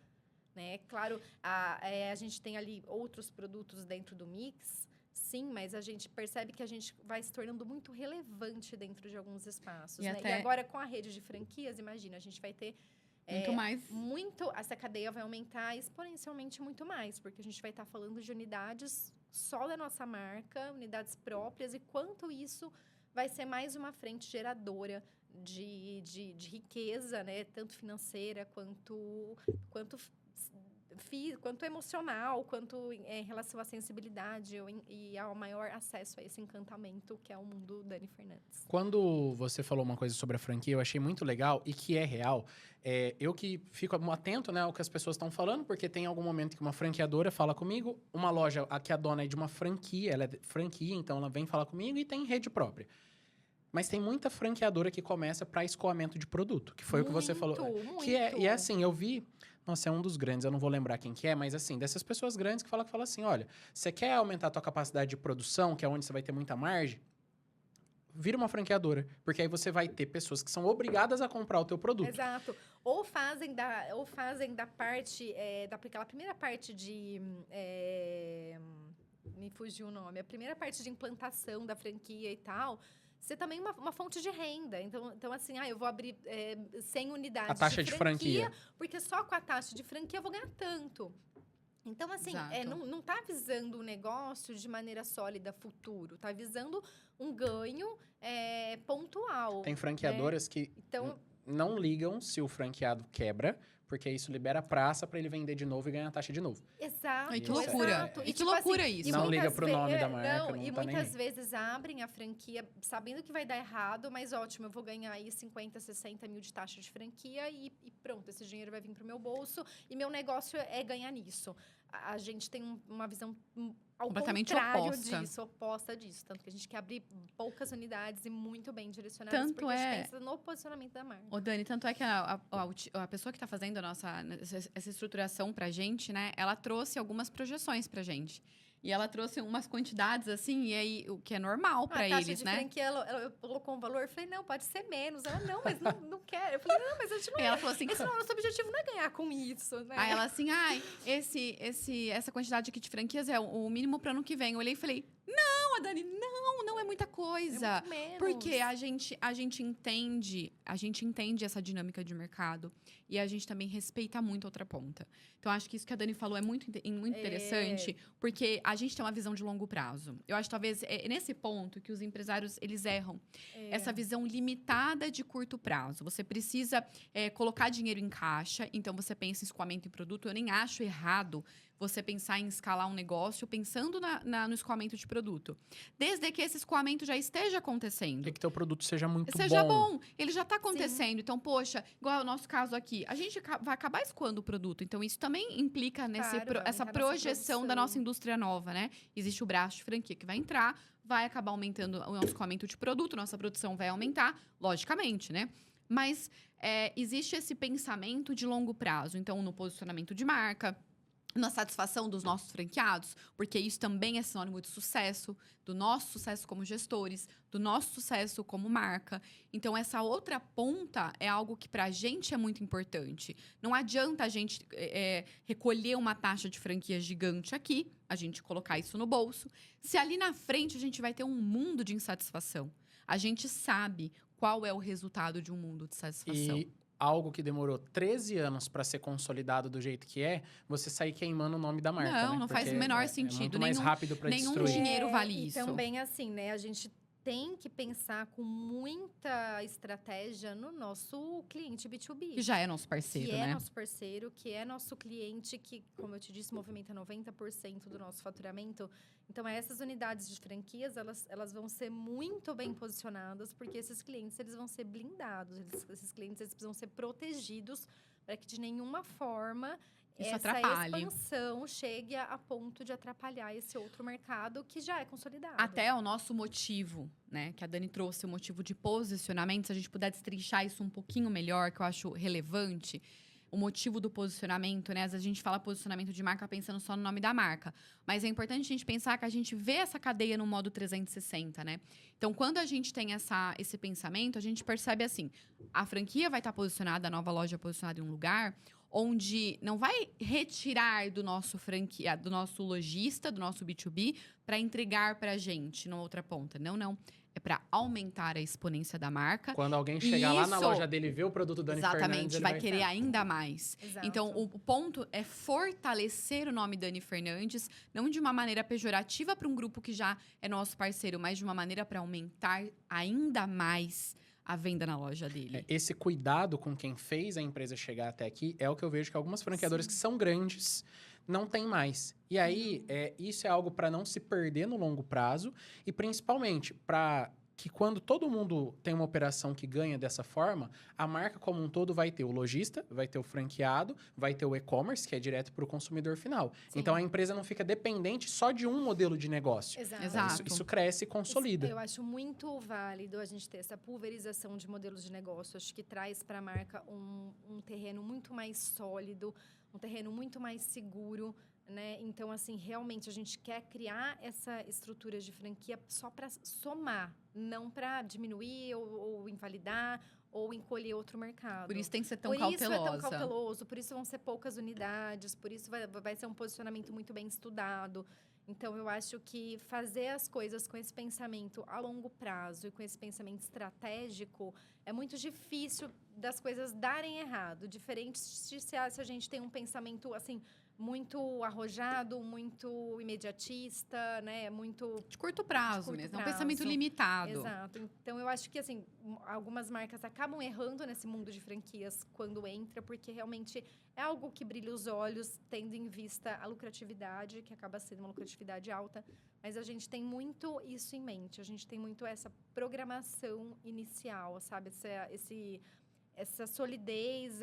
Né? Claro, a gente tem ali outros produtos dentro do mix... Sim, mas a gente percebe que a gente vai se tornando muito relevante dentro de alguns espaços. Né? E agora, com a rede de franquias, imagina, a gente vai ter... muito mais. Essa cadeia vai aumentar exponencialmente muito mais, porque a gente vai estar falando de unidades só da nossa marca, unidades próprias, e quanto isso vai ser mais uma frente geradora de riqueza, né? Tanto financeira quanto emocional, quanto em relação à sensibilidade e ao maior acesso a esse encantamento que é o mundo Dani Fernandes. Quando você falou uma coisa sobre a franquia, eu achei muito legal e que é real. Eu que fico atento, né, ao que as pessoas estão falando, porque tem algum momento que uma franqueadora fala comigo, uma loja, aqui a dona é de uma franquia, ela é franquia, então ela vem falar comigo e tem rede própria. Mas tem muita franqueadora que começa para escoamento de produto, que foi o que você falou. Muito. E é assim, eu vi... Nossa, é um dos grandes, eu não vou lembrar quem que é, mas assim, dessas pessoas grandes que falam assim, olha, você quer aumentar a tua capacidade de produção, que é onde você vai ter muita margem, vira uma franqueadora, porque aí você vai ter pessoas que são obrigadas a comprar o teu produto. Exato. Ou fazem da parte, daquela primeira parte de... me fugiu o nome. A primeira parte de implantação da franquia e tal... Você também uma fonte de renda. Então assim, eu vou abrir 100 unidades a taxa de franquia, porque só com a taxa de franquia eu vou ganhar tanto. Então, assim, não tá visando o negócio de maneira sólida futuro. Tá visando um ganho pontual. Tem franqueadoras que não ligam se o franqueado quebra, porque isso libera praça para ele vender de novo e ganhar taxa de novo. Exato. E que loucura. Exato. E que loucura isso. Não liga pro nome da marca, e tá nem muitas aí. vezes abrem a franquia sabendo que vai dar errado, mas ótimo, eu vou ganhar aí 50, 60 mil de taxa de franquia e pronto, esse dinheiro vai vir pro meu bolso e meu negócio é ganhar nisso. A gente tem uma visão ao completamente contrário oposta disso. Tanto que a gente quer abrir poucas unidades e muito bem direcionadas, porque a gente pensa no posicionamento da marca. Ô, Dani, tanto é que a pessoa que está fazendo essa estruturação pra gente, né? Ela trouxe algumas projeções pra gente. E ela trouxe umas quantidades, assim, e aí, o que é normal para eles, né? A taxa de franquia, ela colocou um valor, eu falei, não, pode ser menos. Ela, não, mas não quero. Eu falei, não, mas a gente não... E ela falou assim... Nosso objetivo não é ganhar com isso, né? Aí ela assim, essa quantidade aqui de franquias é o mínimo para ano que vem. Eu olhei e falei, não, a Dani, não é muita coisa. É muito menos. Porque a gente entende essa dinâmica de mercado e a gente também respeita muito a outra ponta. Então, acho que isso que a Dani falou é muito interessante, porque a gente tem uma visão de longo prazo. Eu acho, talvez, nesse ponto que os empresários, eles erram. Essa visão limitada de curto prazo. Você precisa colocar dinheiro em caixa, então você pensa em escoamento em produto. Eu nem acho errado você pensar em escalar um negócio pensando no escoamento de produto. Desde que esse escoamento já esteja acontecendo. E que teu produto seja muito Seja bom. bom. Ele já está acontecendo. Sim. Então, poxa, igual é o nosso caso aqui, a gente vai acabar escoando o produto. Então, isso também implica essa projeção da nossa indústria nova, né? Existe o braço de franquia que vai entrar, vai acabar aumentando o nosso escoamento de produto, nossa produção vai aumentar, logicamente, né? Mas existe esse pensamento de longo prazo. Então, no posicionamento de marca, na satisfação dos nossos franqueados, porque isso também é sinônimo de sucesso, do nosso sucesso como gestores, do nosso sucesso como marca. Então, essa outra ponta é algo que pra gente é muito importante. Não adianta a gente recolher uma taxa de franquia gigante aqui, a gente colocar isso no bolso, se ali na frente a gente vai ter um mundo de insatisfação. A gente sabe qual é o resultado de um mundo de satisfação. Algo que demorou 13 anos para ser consolidado do jeito que é, você sair queimando o nome da marca. Não faz o menor sentido. É muito mais rápido para destruir. Nenhum dinheiro vale isso. E também, assim, né? A gente tem que pensar com muita estratégia no nosso cliente B2B. Que já é nosso parceiro, né? Que é nosso parceiro, que é nosso cliente, que, como eu te disse, movimenta 90% do nosso faturamento. Então, essas unidades de franquias, elas vão ser muito bem posicionadas, porque esses clientes, eles vão ser blindados. Esses clientes, eles precisam ser protegidos para que, de nenhuma forma, isso essa atrapalhe. Expansão chegue a ponto de atrapalhar esse outro mercado que já é consolidado. Até o nosso motivo, né? Que a Dani trouxe, o motivo de posicionamento. Se a gente puder destrinchar isso um pouquinho melhor, que eu acho relevante. O motivo do posicionamento, né? Às vezes a gente fala posicionamento de marca pensando só no nome da marca. Mas é importante a gente pensar que a gente vê essa cadeia no modo 360, né? Então, quando a gente tem esse pensamento, a gente percebe assim, a franquia vai estar posicionada, a nova loja posicionada em um lugar onde não vai retirar do nosso do nosso lojista, do nosso B2B, para entregar para a gente numa outra ponta. Não. É para aumentar a exponência da marca. Quando alguém chegar lá na loja dele e ver o produto Dani Fernandes... Exatamente, vai querer ainda mais. Exato. Então, o ponto é fortalecer o nome Dani Fernandes, não de uma maneira pejorativa para um grupo que já é nosso parceiro, mas de uma maneira para aumentar ainda mais a venda na loja dele. Esse cuidado com quem fez a empresa chegar até aqui é o que eu vejo que algumas franqueadoras que são grandes não tem mais. E aí, isso é algo para não se perder no longo prazo e principalmente para que quando todo mundo tem uma operação que ganha dessa forma, a marca como um todo vai ter o lojista, vai ter o franqueado, vai ter o e-commerce, que é direto para o consumidor final. Sim. Então, a empresa não fica dependente só de um modelo de negócio. Exato. Isso cresce e consolida. Eu acho muito válido a gente ter essa pulverização de modelos de negócio. Acho que traz para a marca um terreno muito mais sólido, um terreno muito mais seguro, né? Então, assim, realmente a gente quer criar essa estrutura de franquia só para somar, não para diminuir ou invalidar ou encolher outro mercado. Por isso tem que ser tão Por cautelosa. isso é tão cauteloso, por isso vão ser poucas unidades, por isso vai ser um posicionamento muito bem estudado. Então, eu acho que fazer as coisas com esse pensamento a longo prazo e com esse pensamento estratégico é muito difícil das coisas darem errado. Diferente se a gente tem um pensamento, assim, muito arrojado, muito imediatista, né? Muito... De curto prazo mesmo, é um pensamento limitado. Exato. Então, eu acho que, assim, algumas marcas acabam errando nesse mundo de franquias quando entra, porque realmente é algo que brilha os olhos, tendo em vista a lucratividade, que acaba sendo uma lucratividade alta. Mas a gente tem muito isso em mente. A gente tem muito essa programação inicial, sabe? Essa solidez,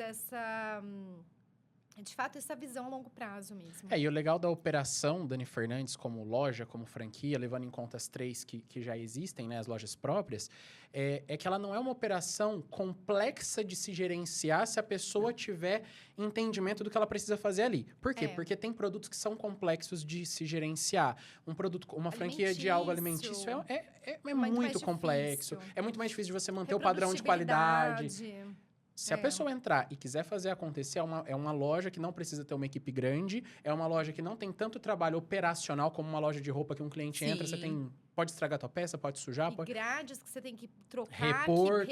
de fato, essa visão a longo prazo mesmo. E o legal da operação Dani Fernandes como loja, como franquia, levando em conta as 3 que já existem, né, as lojas próprias, é que ela não é uma operação complexa de se gerenciar se a pessoa tiver entendimento do que ela precisa fazer ali. Por quê? Porque tem produtos que são complexos de se gerenciar. Uma franquia de algo alimentício é muito complexo. É muito mais difícil de você manter o padrão de qualidade. Se a pessoa entrar e quiser fazer acontecer, é uma loja que não precisa ter uma equipe grande, é uma loja que não tem tanto trabalho operacional como uma loja de roupa que um cliente entra, você pode estragar tua peça, pode sujar. E grades que você tem que trocar, repor,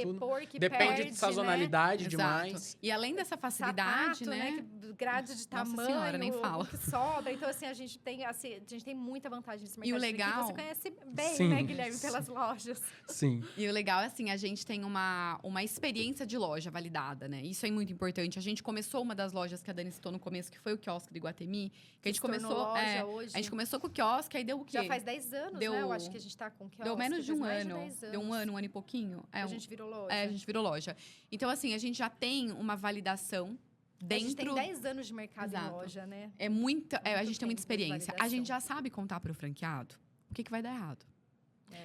que depende perde, de sazonalidade né? demais. Exato. E além dessa facilidade, sapato, né? Grade de Nossa tamanho, senhora, nem fala. o que sobra. Então, assim, a gente tem muita vantagem nesse mercado. E o legal... Você conhece bem, Sim. né, Guilherme, pelas lojas. Sim. E o legal é assim, a gente tem uma experiência de loja validada, né? Isso é muito importante. A gente começou uma das lojas que a Dani citou no começo, que foi o quiosque do Iguatemi. Que a gente começou. Loja hoje. A gente começou com o quiosque, aí deu o quê? Já faz 10 anos, né? Eu acho que a gente tá com o quiosque. Deu menos de um ano. Deu um ano e pouquinho. A gente virou loja. A gente virou loja. Então, assim, a gente já tem uma validação dentro... A gente tem 10 anos de mercado em loja, né? A gente tem muita experiência. A gente já sabe contar pro franqueado o que vai dar errado.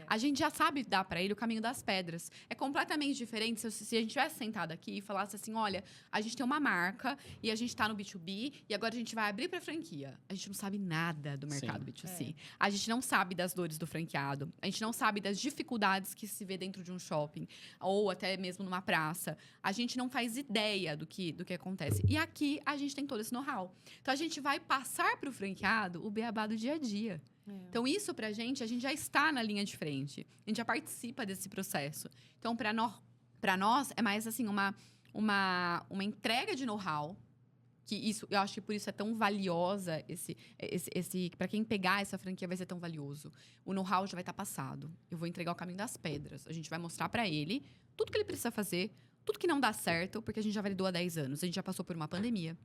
A gente já sabe dar para ele o caminho das pedras. É completamente diferente se a gente tivesse sentado aqui e falasse assim, olha, a gente tem uma marca e a gente tá no B2B e agora a gente vai abrir para franquia. A gente não sabe nada do mercado B2C. A gente não sabe das dores do franqueado. A gente não sabe das dificuldades que se vê dentro de um shopping ou até mesmo numa praça. A gente não faz ideia do que acontece. E aqui a gente tem todo esse know-how. Então a gente vai passar para o franqueado o beabá do dia a dia. Então, isso pra gente, a gente já está na linha de frente. A gente já participa desse processo. Então, pra nós, é mais assim, uma entrega de know-how. Eu acho que por isso é tão valiosa para quem pegar essa franquia vai ser tão valioso. O know-how já vai estar passado. Eu vou entregar o caminho das pedras. A gente vai mostrar pra ele tudo que ele precisa fazer, tudo que não dá certo, porque a gente já validou há 10 anos. A gente já passou por uma pandemia.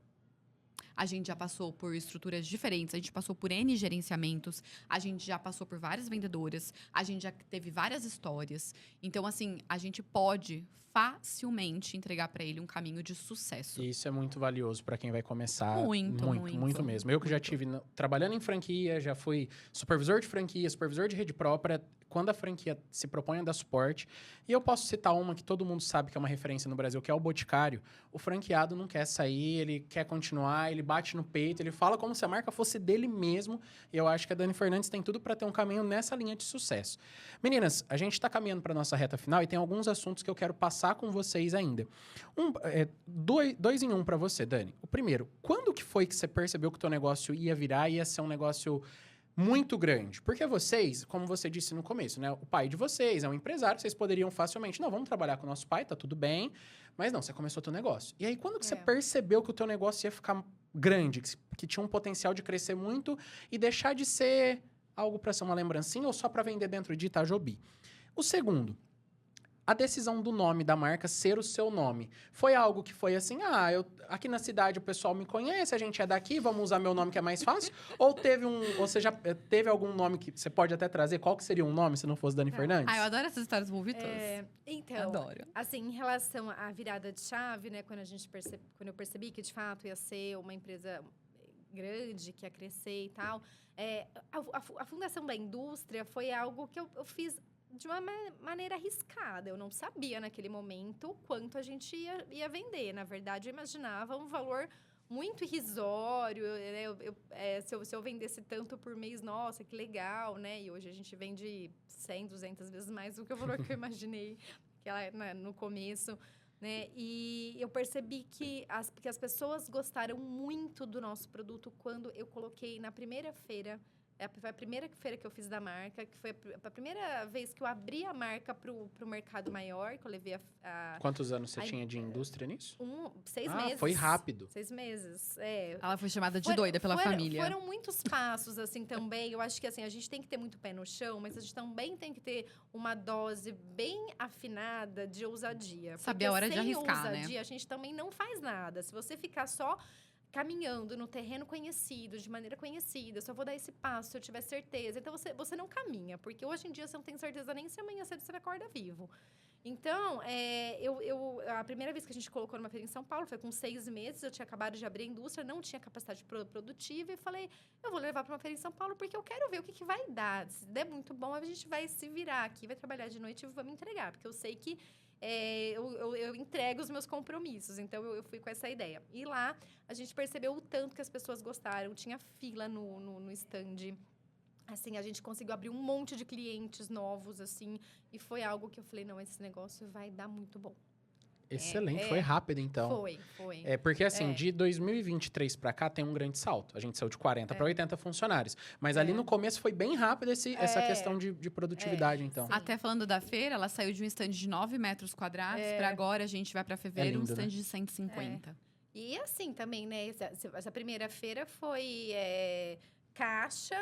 A gente já passou por estruturas diferentes, a gente passou por N gerenciamentos, a gente já passou por várias vendedoras, a gente já teve várias histórias. Então, assim, a gente pode facilmente entregar para ele um caminho de sucesso. E isso é muito valioso para quem vai começar. Muito mesmo. Eu que já tive trabalhando em franquia, já fui supervisor de franquia, supervisor de rede própria, quando a franquia se propõe a dar suporte. E eu posso citar uma que todo mundo sabe que é uma referência no Brasil, que é o Boticário. O franqueado não quer sair, ele quer continuar, ele bate no peito, ele fala como se a marca fosse dele mesmo. E eu acho que a Dani Fernandes tem tudo para ter um caminho nessa linha de sucesso. Meninas, a gente está caminhando para nossa reta final e tem alguns assuntos que eu quero passar com vocês ainda. Dois em um para você, Dani. O primeiro, quando que foi que você percebeu que o teu negócio ia virar e ia ser um negócio muito grande? Porque vocês, como você disse no começo, né? O pai de vocês é um empresário, vocês poderiam facilmente, não, vamos trabalhar com o nosso pai, tá tudo bem. Mas não, você começou o teu negócio. E aí, quando que você percebeu que o teu negócio ia ficar grande, que tinha um potencial de crescer muito e deixar de ser algo para ser uma lembrancinha ou só para vender dentro de Itajobi? O segundo, a decisão do nome da marca ser o seu nome, foi algo que foi assim, aqui na cidade o pessoal me conhece, a gente é daqui, vamos usar meu nome que é mais fácil? Ou você já teve algum nome que você pode até trazer? Qual que seria um nome se não fosse Dani Fernandes? Eu adoro essas histórias envolvidas. Então, Adoro. assim, em relação à virada de chave, né, quando eu percebi que de fato ia ser uma empresa grande, que ia crescer e tal, a fundação da indústria foi algo que eu fiz de uma maneira arriscada. Eu não sabia naquele momento quanto a gente ia vender. Na verdade, eu imaginava um valor muito irrisório, né? Se eu vendesse tanto por mês, nossa, que legal, né? E hoje a gente vende 100, 200 vezes mais do que o valor que eu imaginei no começo, né? E eu percebi que as pessoas gostaram muito do nosso produto quando eu coloquei na primeira feira. Foi a primeira feira que eu fiz da marca, que foi a primeira vez que eu abri a marca pro mercado maior, que eu levei Quantos anos você tinha de indústria nisso? 6 meses. Foi rápido. 6 meses, Ela foi chamada de doida pela família. Foram muitos passos, assim, também. Eu acho que, assim, a gente tem que ter muito pé no chão, mas a gente também tem que ter uma dose bem afinada de ousadia. Saber a hora de arriscar, sem ousadia, né? a gente também não faz nada. Se você ficar só caminhando no terreno conhecido, de maneira conhecida, só vou dar esse passo se eu tiver certeza. Então, você não caminha, porque hoje em dia você não tem certeza nem se amanhã cedo você acorda vivo. Então, a primeira vez que a gente colocou numa feira em São Paulo foi com 6 meses, eu tinha acabado de abrir a indústria, não tinha capacidade produtiva e falei, eu vou levar para uma feira em São Paulo porque eu quero ver o que vai dar. Se der muito bom, a gente vai se virar aqui, vai trabalhar de noite e vamos entregar, porque eu sei que eu entrego os meus compromissos. Então, eu fui com essa ideia. E lá, a gente percebeu o tanto que as pessoas gostaram. Tinha fila no stand. Assim, a gente conseguiu abrir um monte de clientes novos, assim. E foi algo que eu falei, não, esse negócio vai dar muito bom. Excelente, foi rápido, então. Foi. Porque, assim, de 2023 para cá tem um grande salto. A gente saiu de 40 para 80 funcionários. Mas ali no começo foi bem rápido essa questão de produtividade, então. Sim. Até falando da feira, ela saiu de um stand de 9 metros quadrados para agora a gente vai para fevereiro lindo, um stand né? de 150. E assim também, né? Essa primeira feira foi caixa,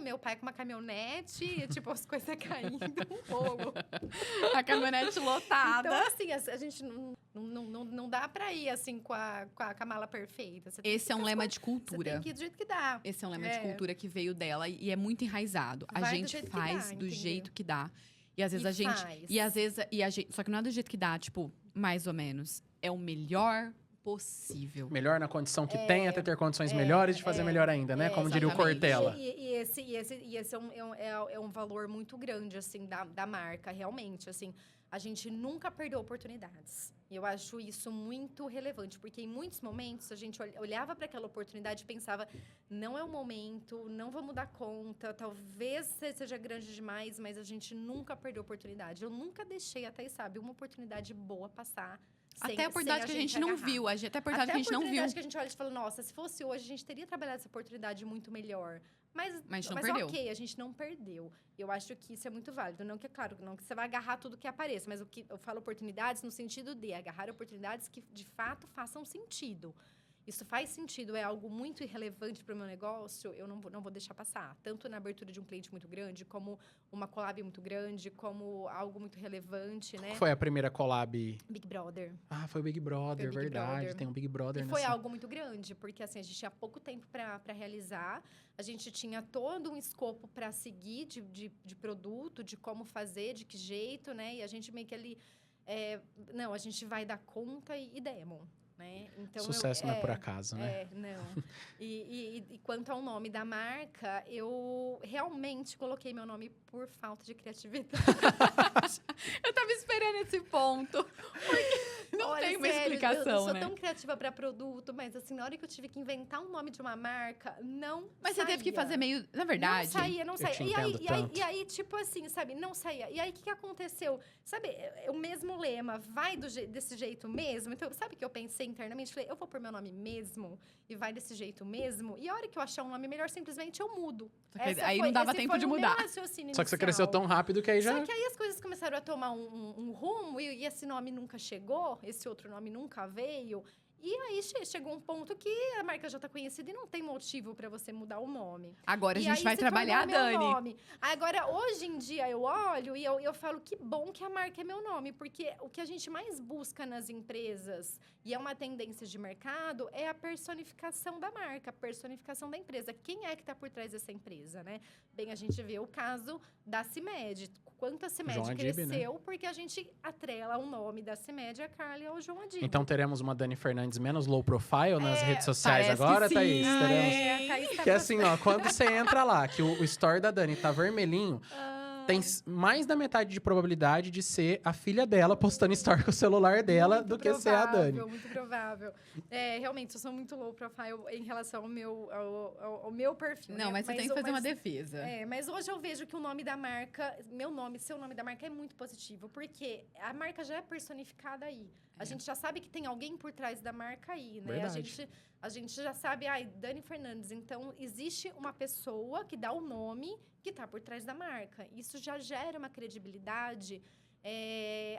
meu pai com uma caminhonete, tipo, as coisas caindo, um fogo. A caminhonete lotada. Então, assim, a gente não dá pra ir, assim, com a mala perfeita. Você tem Esse que é um ir com as lema coisas- de cultura. Você tem que ir do jeito que dá. Esse é um lema de cultura que veio dela e é muito enraizado. A Vai do gente jeito que faz dá, do entendeu? jeito que dá. E às vezes E a gente. faz. E às vezes. Só que não é do jeito que dá, tipo, mais ou menos. É o melhor possível. Melhor na condição que tem, até ter condições melhores de fazer melhor ainda, né? Como diria o exatamente. Cortella. E esse é um valor muito grande, assim, da marca, realmente, assim. A gente nunca perdeu oportunidades. E eu acho isso muito relevante, porque em muitos momentos a gente olhava para aquela oportunidade e pensava, não é o momento, não vamos dar conta, talvez seja grande demais, mas a gente nunca perdeu oportunidade. Eu nunca deixei, até sabe, uma oportunidade boa passar. Até a oportunidade que a gente não agarrar. viu. Até a oportunidade que a gente não viu. oportunidade que a gente olha e fala, nossa, se fosse hoje, a gente teria trabalhado essa oportunidade muito melhor. Mas a gente não perdeu. ok, a gente não perdeu. Eu acho que isso é muito válido. Não que, é claro, não que você vai agarrar tudo que apareça, mas o que eu falo oportunidades no sentido de agarrar oportunidades que, de fato, façam sentido. Isso faz sentido, é algo muito irrelevante para o meu negócio, eu não vou deixar passar. Tanto na abertura de um cliente muito grande, como uma collab muito grande, como algo muito relevante, né? Qual foi a primeira collab? Big Brother. Ah, foi o Big Brother, Foi o Big verdade. Brother. Tem um Big Brother E foi nessa. algo muito grande, porque assim, a gente tinha pouco tempo para realizar, a gente tinha todo um escopo para seguir de produto, de como fazer, de que jeito, né? E a gente meio que ali, não, a gente vai dar conta e demo. Né? Então, Sucesso não é por acaso, né? Não. E quanto ao nome da marca, eu realmente coloquei meu nome por falta de criatividade. Eu tava esperando esse ponto. Porque não Olha, tem uma sério, explicação, eu sou né? tão criativa para produto, mas assim, na hora que eu tive que inventar um nome de uma marca, não Mas saía. você teve que fazer meio... Na verdade... Não saía. te E aí, entendo tanto. e aí, tipo assim, sabe? Não saía. E aí, o que aconteceu? Sabe, o mesmo lema, vai desse jeito mesmo? Então, sabe o que eu pensei internamente? Falei, eu vou pôr meu nome mesmo e vai desse jeito mesmo? E a hora que eu achar um nome melhor, simplesmente eu mudo. Só que aí não dava tempo de mudar. Só que você cresceu tão rápido que aí já... Só que aí as coisas começaram a tomar um rumo e esse nome nunca chegou, esse outro nome nunca veio. E aí chegou um ponto que a marca já tá conhecida e não tem motivo para você mudar o nome. Agora a E gente aí vai se trabalhar a tornou meu Dani. nome. Agora, hoje em dia, eu olho e eu falo que bom que a marca é meu nome, porque o que a gente mais busca nas empresas, e é uma tendência de mercado, é a personificação da marca, a personificação da empresa. Quem é que está por trás dessa empresa, né? Bem, a gente vê o caso da CIMED. Quanto a CIMED João Adib, né? cresceu, porque a gente atrela o nome da CIMED a Carly ao João Adib. Então teremos uma Dani Fernandes menos low profile nas redes sociais parece agora, que Thaís? sim. Teremos... A Thaís tá Que assim, ó, quando você entra lá, que o story da Dani tá vermelhinho, tem mais da metade de probabilidade de ser a filha dela postando story com o celular dela muito do que ser a Dani. Muito provável. É, realmente, eu sou muito low profile em relação ao meu perfil. Não, né? mas você tem que fazer uma defesa. Mas hoje eu vejo que o nome da marca, seu nome da marca é muito positivo, porque a marca já é personificada aí. A gente já sabe que tem alguém por trás da marca aí, né? Verdade. A gente já sabe, Dani Fernandes. Então, existe uma pessoa que dá o nome que está por trás da marca. Isso já gera uma credibilidade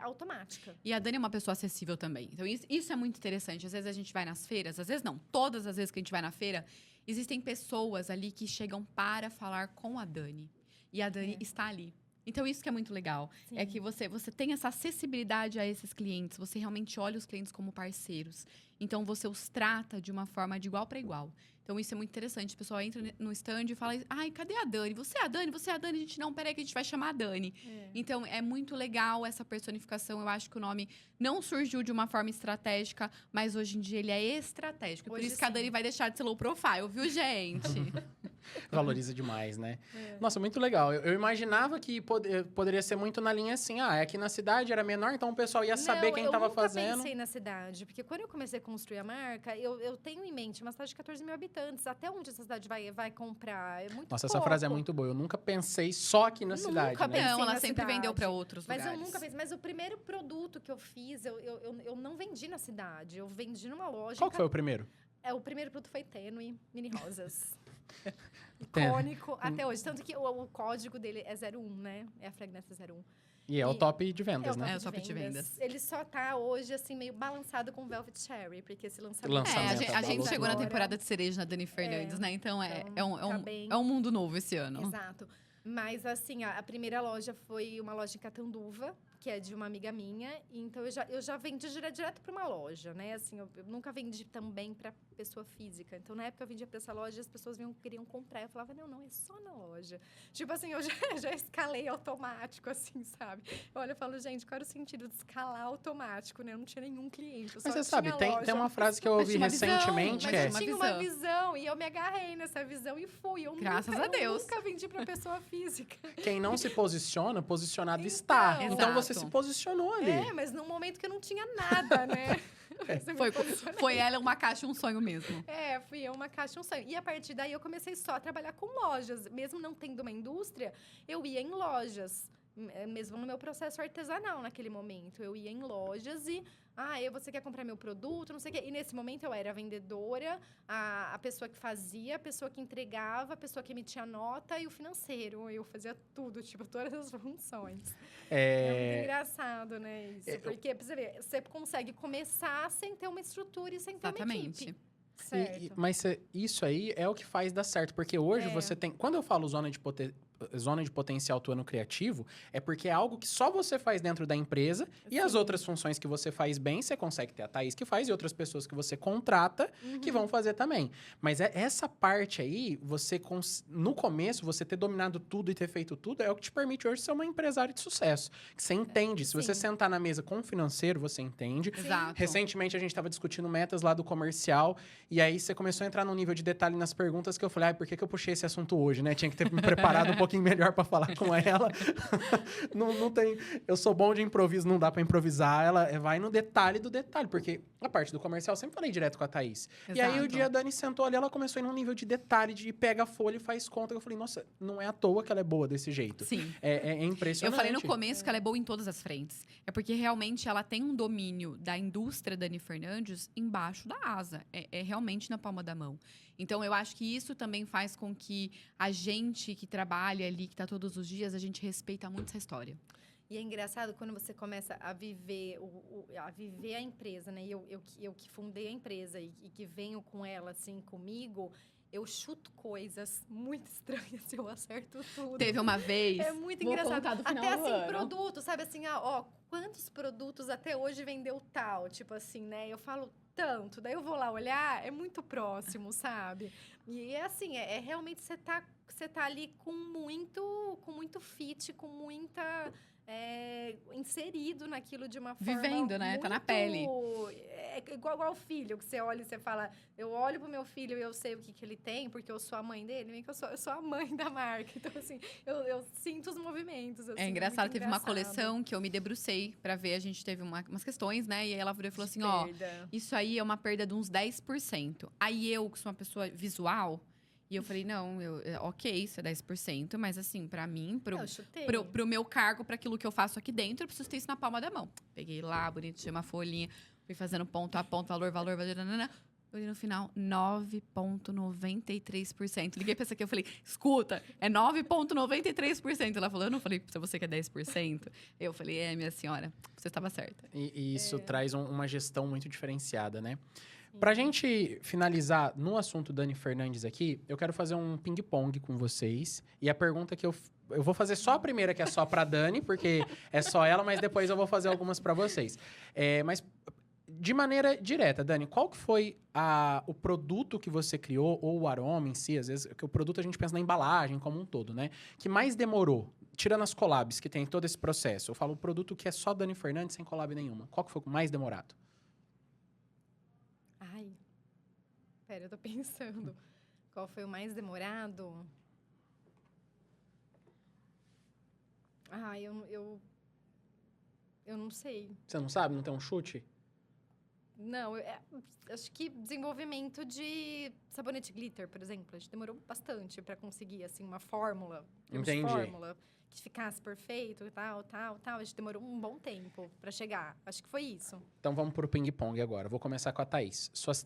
automática. E a Dani é uma pessoa acessível também. Então, isso é muito interessante. Às vezes a gente vai nas feiras, às vezes não. Todas as vezes que a gente vai na feira, existem pessoas ali que chegam para falar com a Dani. E a Dani está ali. Então, isso que é muito legal. Sim. É que você tem essa acessibilidade a esses clientes. Você realmente olha os clientes como parceiros. Então, você os trata de uma forma de igual para igual. Então, isso é muito interessante. O pessoal entra no stand e fala, ai, cadê a Dani? Você é a Dani? Você é a Dani? A gente, não, peraí que a gente vai chamar a Dani. Então, é muito legal essa personificação. Eu acho que o nome não surgiu de uma forma estratégica, mas hoje em dia ele é estratégico. Por Hoje isso que a sim. Dani vai deixar de ser low profile, viu, gente? Valoriza demais, né? Nossa, muito legal. Eu imaginava que poderia ser muito na linha assim, aqui na cidade era menor, então o pessoal ia saber quem estava fazendo. Eu nunca pensei na cidade, porque quando eu comecei a construir a marca, eu tenho em mente uma cidade de 14 mil habitantes. Até onde essa cidade vai comprar? É muito Nossa, pouco. essa frase é muito boa. Eu nunca pensei só aqui na cidade, Nunca né? pensei Não, ela na sempre cidade. vendeu para outros Mas lugares. eu nunca pensei. Mas o primeiro produto que eu fiz, eu não vendi na cidade. Eu vendi numa loja. Qual que foi o primeiro? O primeiro produto foi Tênue, Mini Rosas. Tênue. Icônico até hoje. Tanto que o código dele é 01, né? É a fragrância 01. E é o top de vendas, né? É o top de vendas. Ele só tá hoje, assim, meio balançado com Velvet Cherry, porque esse lançamento... Lançamento a gente tá chegou na agora. temporada de cereja na Dani Fernandes, né? Então, tá bem. é um mundo novo esse ano. Exato. Mas, assim, a primeira loja foi uma loja em Catanduva, que é de uma amiga minha. Então, eu já vendi direto para uma loja, né? Assim, eu nunca vendi também para pessoa física. Então, na época, eu vendia para essa loja e as pessoas queriam comprar. Eu falava, não, é só na loja. Tipo assim, eu já escalei automático, assim, sabe? Olha, eu falo, gente, qual era o sentido de escalar automático, né? Eu não tinha nenhum cliente. Mas você sabe, tem uma frase que eu ouvi recentemente que é... Mas eu tinha uma visão e eu me agarrei nessa visão e fui. Graças a Deus. Eu nunca vendi para pessoa física. Quem não se posiciona, posicionado está. Então você se posicionou ali. Mas num momento que eu não tinha nada, né? Foi ela uma caixa e um sonho mesmo. Fui eu uma caixa e um sonho. E a partir daí eu comecei só a trabalhar com lojas. Mesmo não tendo uma indústria, eu ia em lojas. Mesmo no meu processo artesanal naquele momento. Eu ia em lojas e... você quer comprar meu produto? Não sei o quê. E nesse momento eu era a vendedora, a pessoa que fazia, a pessoa que entregava, a pessoa que emitia nota e o financeiro. Eu fazia tudo, tipo, todas as funções. É muito engraçado, né? Isso. Porque, pra você ver, você consegue começar sem ter uma estrutura e sem ter uma equipe. Certo. Mas isso aí é o que faz dar certo. Porque hoje você tem... Quando eu falo zona de potencial tua no criativo, é porque é algo que só você faz dentro da empresa. E as outras funções que você faz bem, você consegue ter a Thaís que faz e outras pessoas que você contrata que vão fazer também. Mas essa parte aí, no começo, você ter dominado tudo e ter feito tudo é o que te permite hoje ser uma empresária de sucesso. Que você entende. Se você sentar na mesa com o financeiro, você entende. Exato. Recentemente, a gente estava discutindo metas lá do comercial. E aí, você começou a entrar num nível de detalhe nas perguntas que eu falei, por que eu puxei esse assunto hoje, né? Tinha que ter me preparado um pouquinho melhor para falar com ela. não tem... Eu sou bom de improviso, não dá para improvisar. Ela vai no detalhe do detalhe, porque a parte do comercial eu sempre falei direto com a Thaís. Exato. E aí, o dia a Dani sentou ali, ela começou a ir num nível de detalhe, de pega a folha e faz conta. Eu falei, nossa, não é à toa que ela é boa desse jeito. Sim. É impressionante. Eu falei no começo que ela é boa em todas as frentes. É porque realmente ela tem um domínio da indústria Dani Fernandes embaixo da asa. É realmente na palma da mão. Então, eu acho que isso também faz com que a gente que trabalha ali, que está todos os dias, a gente respeita muito essa história. E é engraçado quando você começa a viver, a viver a empresa, né? E eu que fundei a empresa e que venho com ela, assim, comigo, eu chuto coisas muito estranhas, eu acerto tudo. Teve uma vez. É muito vou engraçado. contar do final Até do assim, ano. produto, sabe assim, ó, quantos produtos até hoje vendeu tal? Tipo assim, né? Eu falo tanto, daí eu vou lá olhar, é muito próximo, sabe? E é assim, é realmente você tá ali com muito fit, com muita inserido naquilo de uma forma Vivendo, né? Tá na pele. É igual o filho, que você olha e você fala, eu olho pro meu filho e eu sei o que ele tem, porque eu sou a mãe dele, nem que eu sou a mãe da marca. Então, assim, eu sinto os movimentos. Assim, É engraçado, muito teve uma engraçado. coleção que eu me debrucei pra ver, a gente teve umas questões, né? E aí ela virou e falou assim, ó, Perda. isso aí é uma perda de uns 10%. Aí eu, que sou uma pessoa visual, e eu falei, não, ok, isso é 10%, mas assim, pra mim, Eu chutei. pro meu cargo, pra aquilo que eu faço aqui dentro, eu preciso ter isso na palma da mão. Peguei lá, bonitinho, uma folhinha, fui fazendo ponto a ponto, valor, nanana. Eu li no final, 9,93%. Liguei pra essa aqui, eu falei, escuta, é 9,93%. Ela falou, eu não falei pra você que é 10%. Eu falei, minha senhora, você estava certa. E isso traz uma gestão muito diferenciada, né? Pra gente finalizar no assunto Dani Fernandes aqui, eu quero fazer um ping-pong com vocês. E a pergunta que eu vou fazer só a primeira, que é só pra Dani, porque é só ela, mas depois eu vou fazer algumas pra vocês. Mas de maneira direta, Dani, qual que foi o produto que você criou, ou o aroma em si, às vezes, que o produto a gente pensa na embalagem como um todo, né? Que mais demorou, tirando as collabs, que tem todo esse processo. Eu falo o produto que é só Dani Fernandes, sem collab nenhuma. Qual que foi o mais demorado? Ai, pera, eu tô pensando. Qual foi o mais demorado? Ai, eu não sei. Você não sabe? Não tem um chute? Não, acho que desenvolvimento de sabonete glitter, por exemplo. A gente demorou bastante para conseguir, assim, uma fórmula. Entendi. Fórmula que ficasse perfeito e tal. A gente demorou um bom tempo para chegar. Acho que foi isso. Então vamos pro ping-pong agora. Vou começar com a Thaís. Os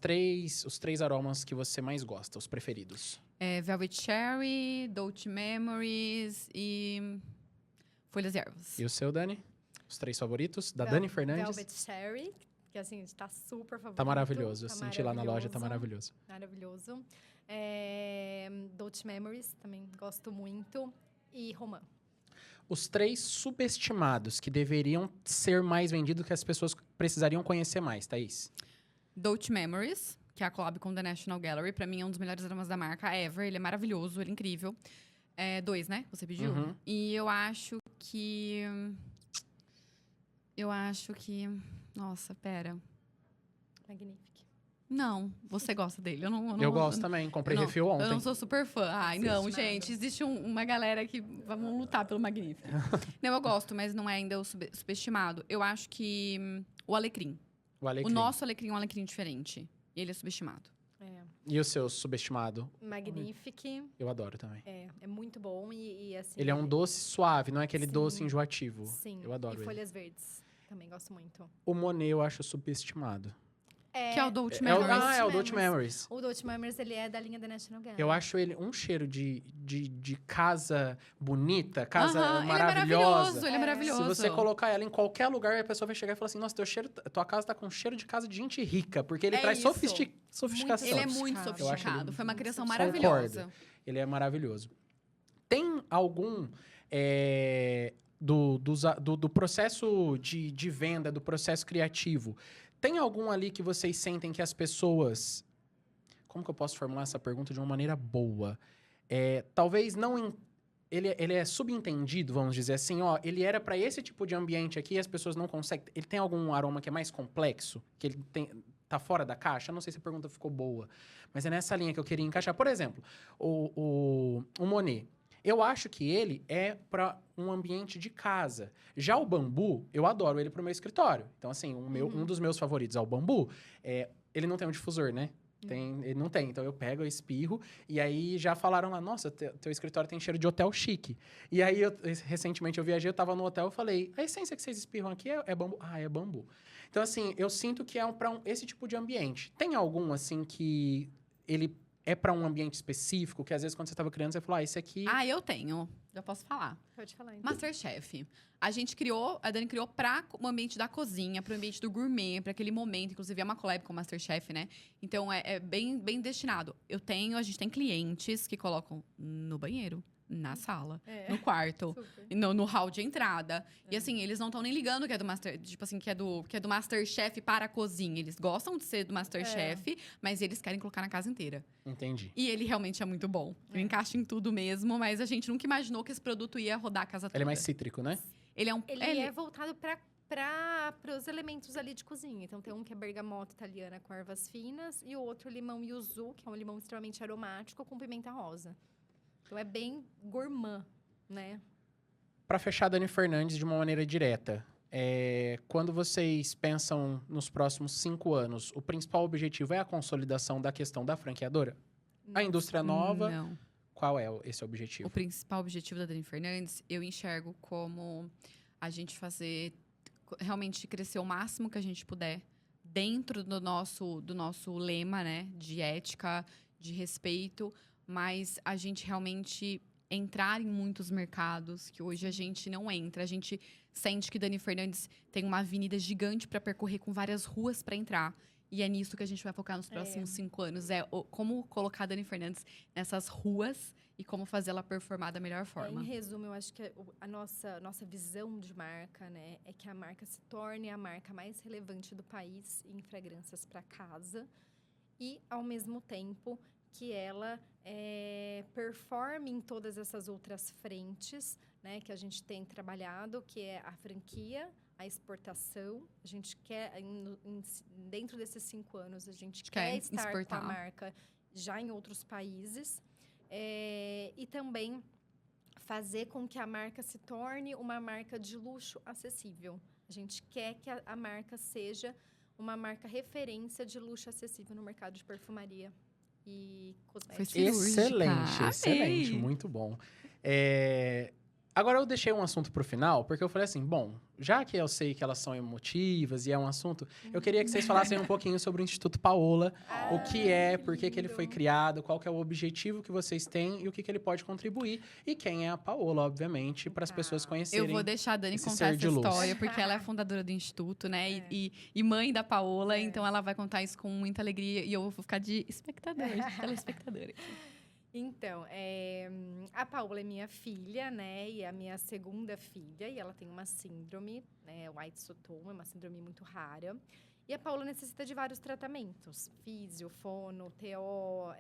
três aromas que você mais gosta, os preferidos. Velvet Cherry, Dolce Memories e Folhas e Ervas. E o seu, Dani? Os três favoritos? Da Dani Fernandes? Velvet Cherry, que assim, está super favorito. Tá maravilhoso. Eu Tá senti lá na loja, tá maravilhoso. Maravilhoso. Dolce Memories, também gosto muito. E Romã. Os três subestimados que deveriam ser mais vendidos, que as pessoas precisariam conhecer mais, Thaís. Dolce Memories, que é a collab com The National Gallery. Pra mim, é um dos melhores aromas da marca ever. Ele é maravilhoso, ele é incrível. 2, né? Você pediu? Uhum. E eu acho que... Nossa, pera. Magnifique. Não, você gosta dele. Eu gosto também, comprei refil ontem. Eu não sou super fã. Ai, não, Subestimado. gente. Existe uma galera que vamos lutar pelo Magnífico. Não, eu gosto, mas não é ainda o subestimado. Eu acho que o alecrim. O alecrim. O nosso alecrim é um alecrim diferente. E ele é subestimado. E o seu subestimado? Magnifique. Eu adoro também. É muito bom e assim... Ele é um doce suave, não é aquele Sim. doce enjoativo. Sim. Eu adoro E ele. folhas verdes. Também gosto muito. O Monet eu acho subestimado. Que é o Dolce É o Memories. Dolce Memories. O Dolce Memories, ele é da linha da National Gallery. Eu acho ele um cheiro de casa bonita, casa Aham, maravilhosa. Ele é maravilhoso. Se você colocar ela em qualquer lugar, a pessoa vai chegar e falar assim, nossa, tua casa tá com cheiro de casa de gente rica. Porque ele traz isso. sofisticação. Ele é muito sofisticado. Eu acho ele sofisticado. Foi uma criação Concordo. maravilhosa. Ele é maravilhoso. Tem algum... do processo de venda, do processo criativo, tem algum ali que vocês sentem que as pessoas... Como que eu posso formular essa pergunta de uma maneira boa? Talvez não... Ele é subentendido, vamos dizer assim, ó, ele era para esse tipo de ambiente aqui e as pessoas não conseguem... Ele tem algum aroma que é mais complexo? Que ele tá fora da caixa? Eu não sei se a pergunta ficou boa, mas é nessa linha que eu queria encaixar. Por exemplo, o Monet. Eu acho que ele é para um ambiente de casa. Já o bambu, eu adoro ele para o meu escritório. Então, assim, um dos meus favoritos é o bambu. Ele não tem um difusor, né? Ele não tem. Então, eu pego, eu espirro. E aí, já falaram lá, nossa, teu escritório tem cheiro de hotel chique. E aí, recentemente, eu viajei, eu tava no hotel, eu falei, a essência que vocês espirram aqui é bambu? Ah, é bambu. Então, assim, eu sinto que é para esse tipo de ambiente. Tem algum, assim, que ele é para um ambiente específico? Que às vezes quando você estava criando, você falou, esse aqui... Ah, eu tenho. Já posso falar. Pode falar, então. Masterchef. A Dani criou para o ambiente da cozinha, para o ambiente do gourmet, para aquele momento. Inclusive, é uma collab com o Masterchef, né? Então, é bem, bem destinado. A gente tem clientes que colocam no banheiro, na sala, no quarto, Super. no hall de entrada. E assim, eles não estão nem ligando que é do Master, tipo assim, que é do Masterchef para a cozinha. Eles gostam de ser do Masterchef, mas eles querem colocar na casa inteira. Entendi. E ele realmente é muito bom. Ele encaixa em tudo mesmo, mas a gente nunca imaginou que esse produto ia rodar a casa toda. Ele é mais cítrico, né? Ele é um... Ele é voltado para os elementos ali de cozinha. Então, tem um que é bergamota italiana com ervas finas e o outro limão yuzu, que é um limão extremamente aromático com pimenta rosa. Então, é bem gourmand, né? Para fechar, Dani Fernandes, de uma maneira direta, quando vocês pensam nos próximos 5 anos, o principal objetivo é a consolidação da questão da franqueadora? A indústria nova, Não. qual é esse objetivo? O principal objetivo da Dani Fernandes, eu enxergo como a gente realmente crescer o máximo que a gente puder dentro do nosso lema, né? De ética, de respeito, mas a gente realmente entrar em muitos mercados que hoje a gente não entra. A gente sente que Dani Fernandes tem uma avenida gigante para percorrer com várias ruas para entrar. E é nisso que a gente vai focar nos próximos 5 anos. Como colocar a Dani Fernandes nessas ruas e como fazer ela performar da melhor forma. Em resumo, eu acho que a nossa visão de marca, né, é que a marca se torne a marca mais relevante do país em fragrâncias para casa e, ao mesmo tempo, que ela performe em todas essas outras frentes, né, que a gente tem trabalhado, que é a franquia, a exportação. A gente quer, dentro desses 5 anos, a gente quer estar exportar com a marca já em outros países. E também fazer com que a marca se torne uma marca de luxo acessível. A gente quer que a marca seja uma marca referência de luxo acessível no mercado de perfumaria e cosméticos. Excelente, excelente, Amei. muito bom. Agora eu deixei um assunto pro final, porque eu falei assim, bom, já que eu sei que elas são emotivas e é um assunto, eu queria que vocês falassem um pouquinho sobre o Instituto Paola, o que é, por que ele foi criado, qual que é o objetivo que vocês têm e o que ele pode contribuir. E quem é a Paola, obviamente, para as pessoas conhecerem. Eu vou deixar a Dani esse contar ser essa de luz. história, porque ela é a fundadora do Instituto, né? E mãe da Paola, então ela vai contar isso com muita alegria. E eu vou ficar de espectadora, de telespectadora. Então, a Paola é minha filha, né? E é a minha segunda filha. E ela tem uma síndrome, né? White Sotom, é uma síndrome muito rara. E a Paola necessita de vários tratamentos. Físio, fono, TO,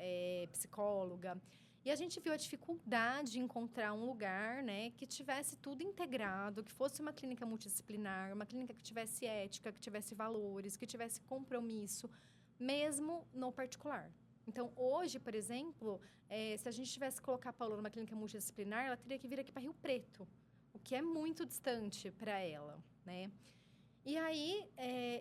psicóloga. E a gente viu a dificuldade de encontrar um lugar, né? Que tivesse tudo integrado, que fosse uma clínica multidisciplinar, uma clínica que tivesse ética, que tivesse valores, que tivesse compromisso, mesmo no particular. Então, hoje, por exemplo, se a gente tivesse que colocar a Paola numa clínica multidisciplinar, ela teria que vir aqui para Rio Preto, o que é muito distante para ela, né? E aí,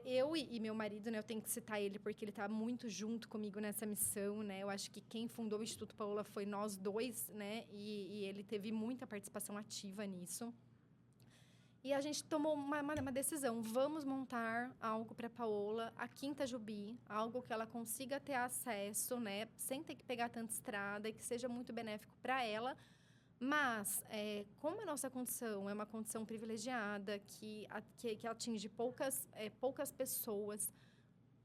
eu e meu marido, né, eu tenho que citar ele porque ele está muito junto comigo nessa missão, né? Eu acho que quem fundou o Instituto Paola foi nós dois, né? E ele teve muita participação ativa nisso. E a gente tomou uma decisão. Vamos montar algo para a Paola aqui em Itajubi, algo que ela consiga ter acesso, né, sem ter que pegar tanta estrada e que seja muito benéfico para ela. Mas, como a nossa condição é uma condição privilegiada, que atinge poucas pessoas,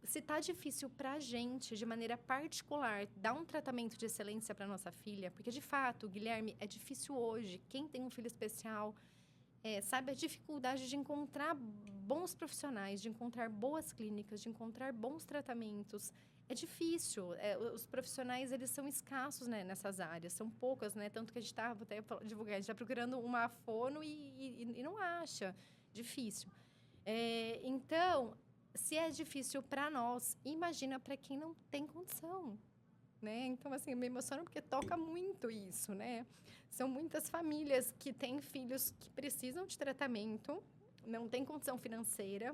se está difícil para a gente, de maneira particular, dar um tratamento de excelência para nossa filha, porque, de fato, Guilherme, é difícil hoje. Quem tem um filho especial... sabe, a dificuldade de encontrar bons profissionais, de encontrar boas clínicas, de encontrar bons tratamentos. É difícil. Os profissionais, eles são escassos, né, nessas áreas. São poucas, né? Tanto que a gente está, vou até divulgar, a gente está procurando uma fono e não acha. Difícil. Então, se é difícil para nós, imagina para quem não tem condição. Né? Então, assim, me emociona porque toca muito isso, né? São muitas famílias que têm filhos que precisam de tratamento, não têm condição financeira,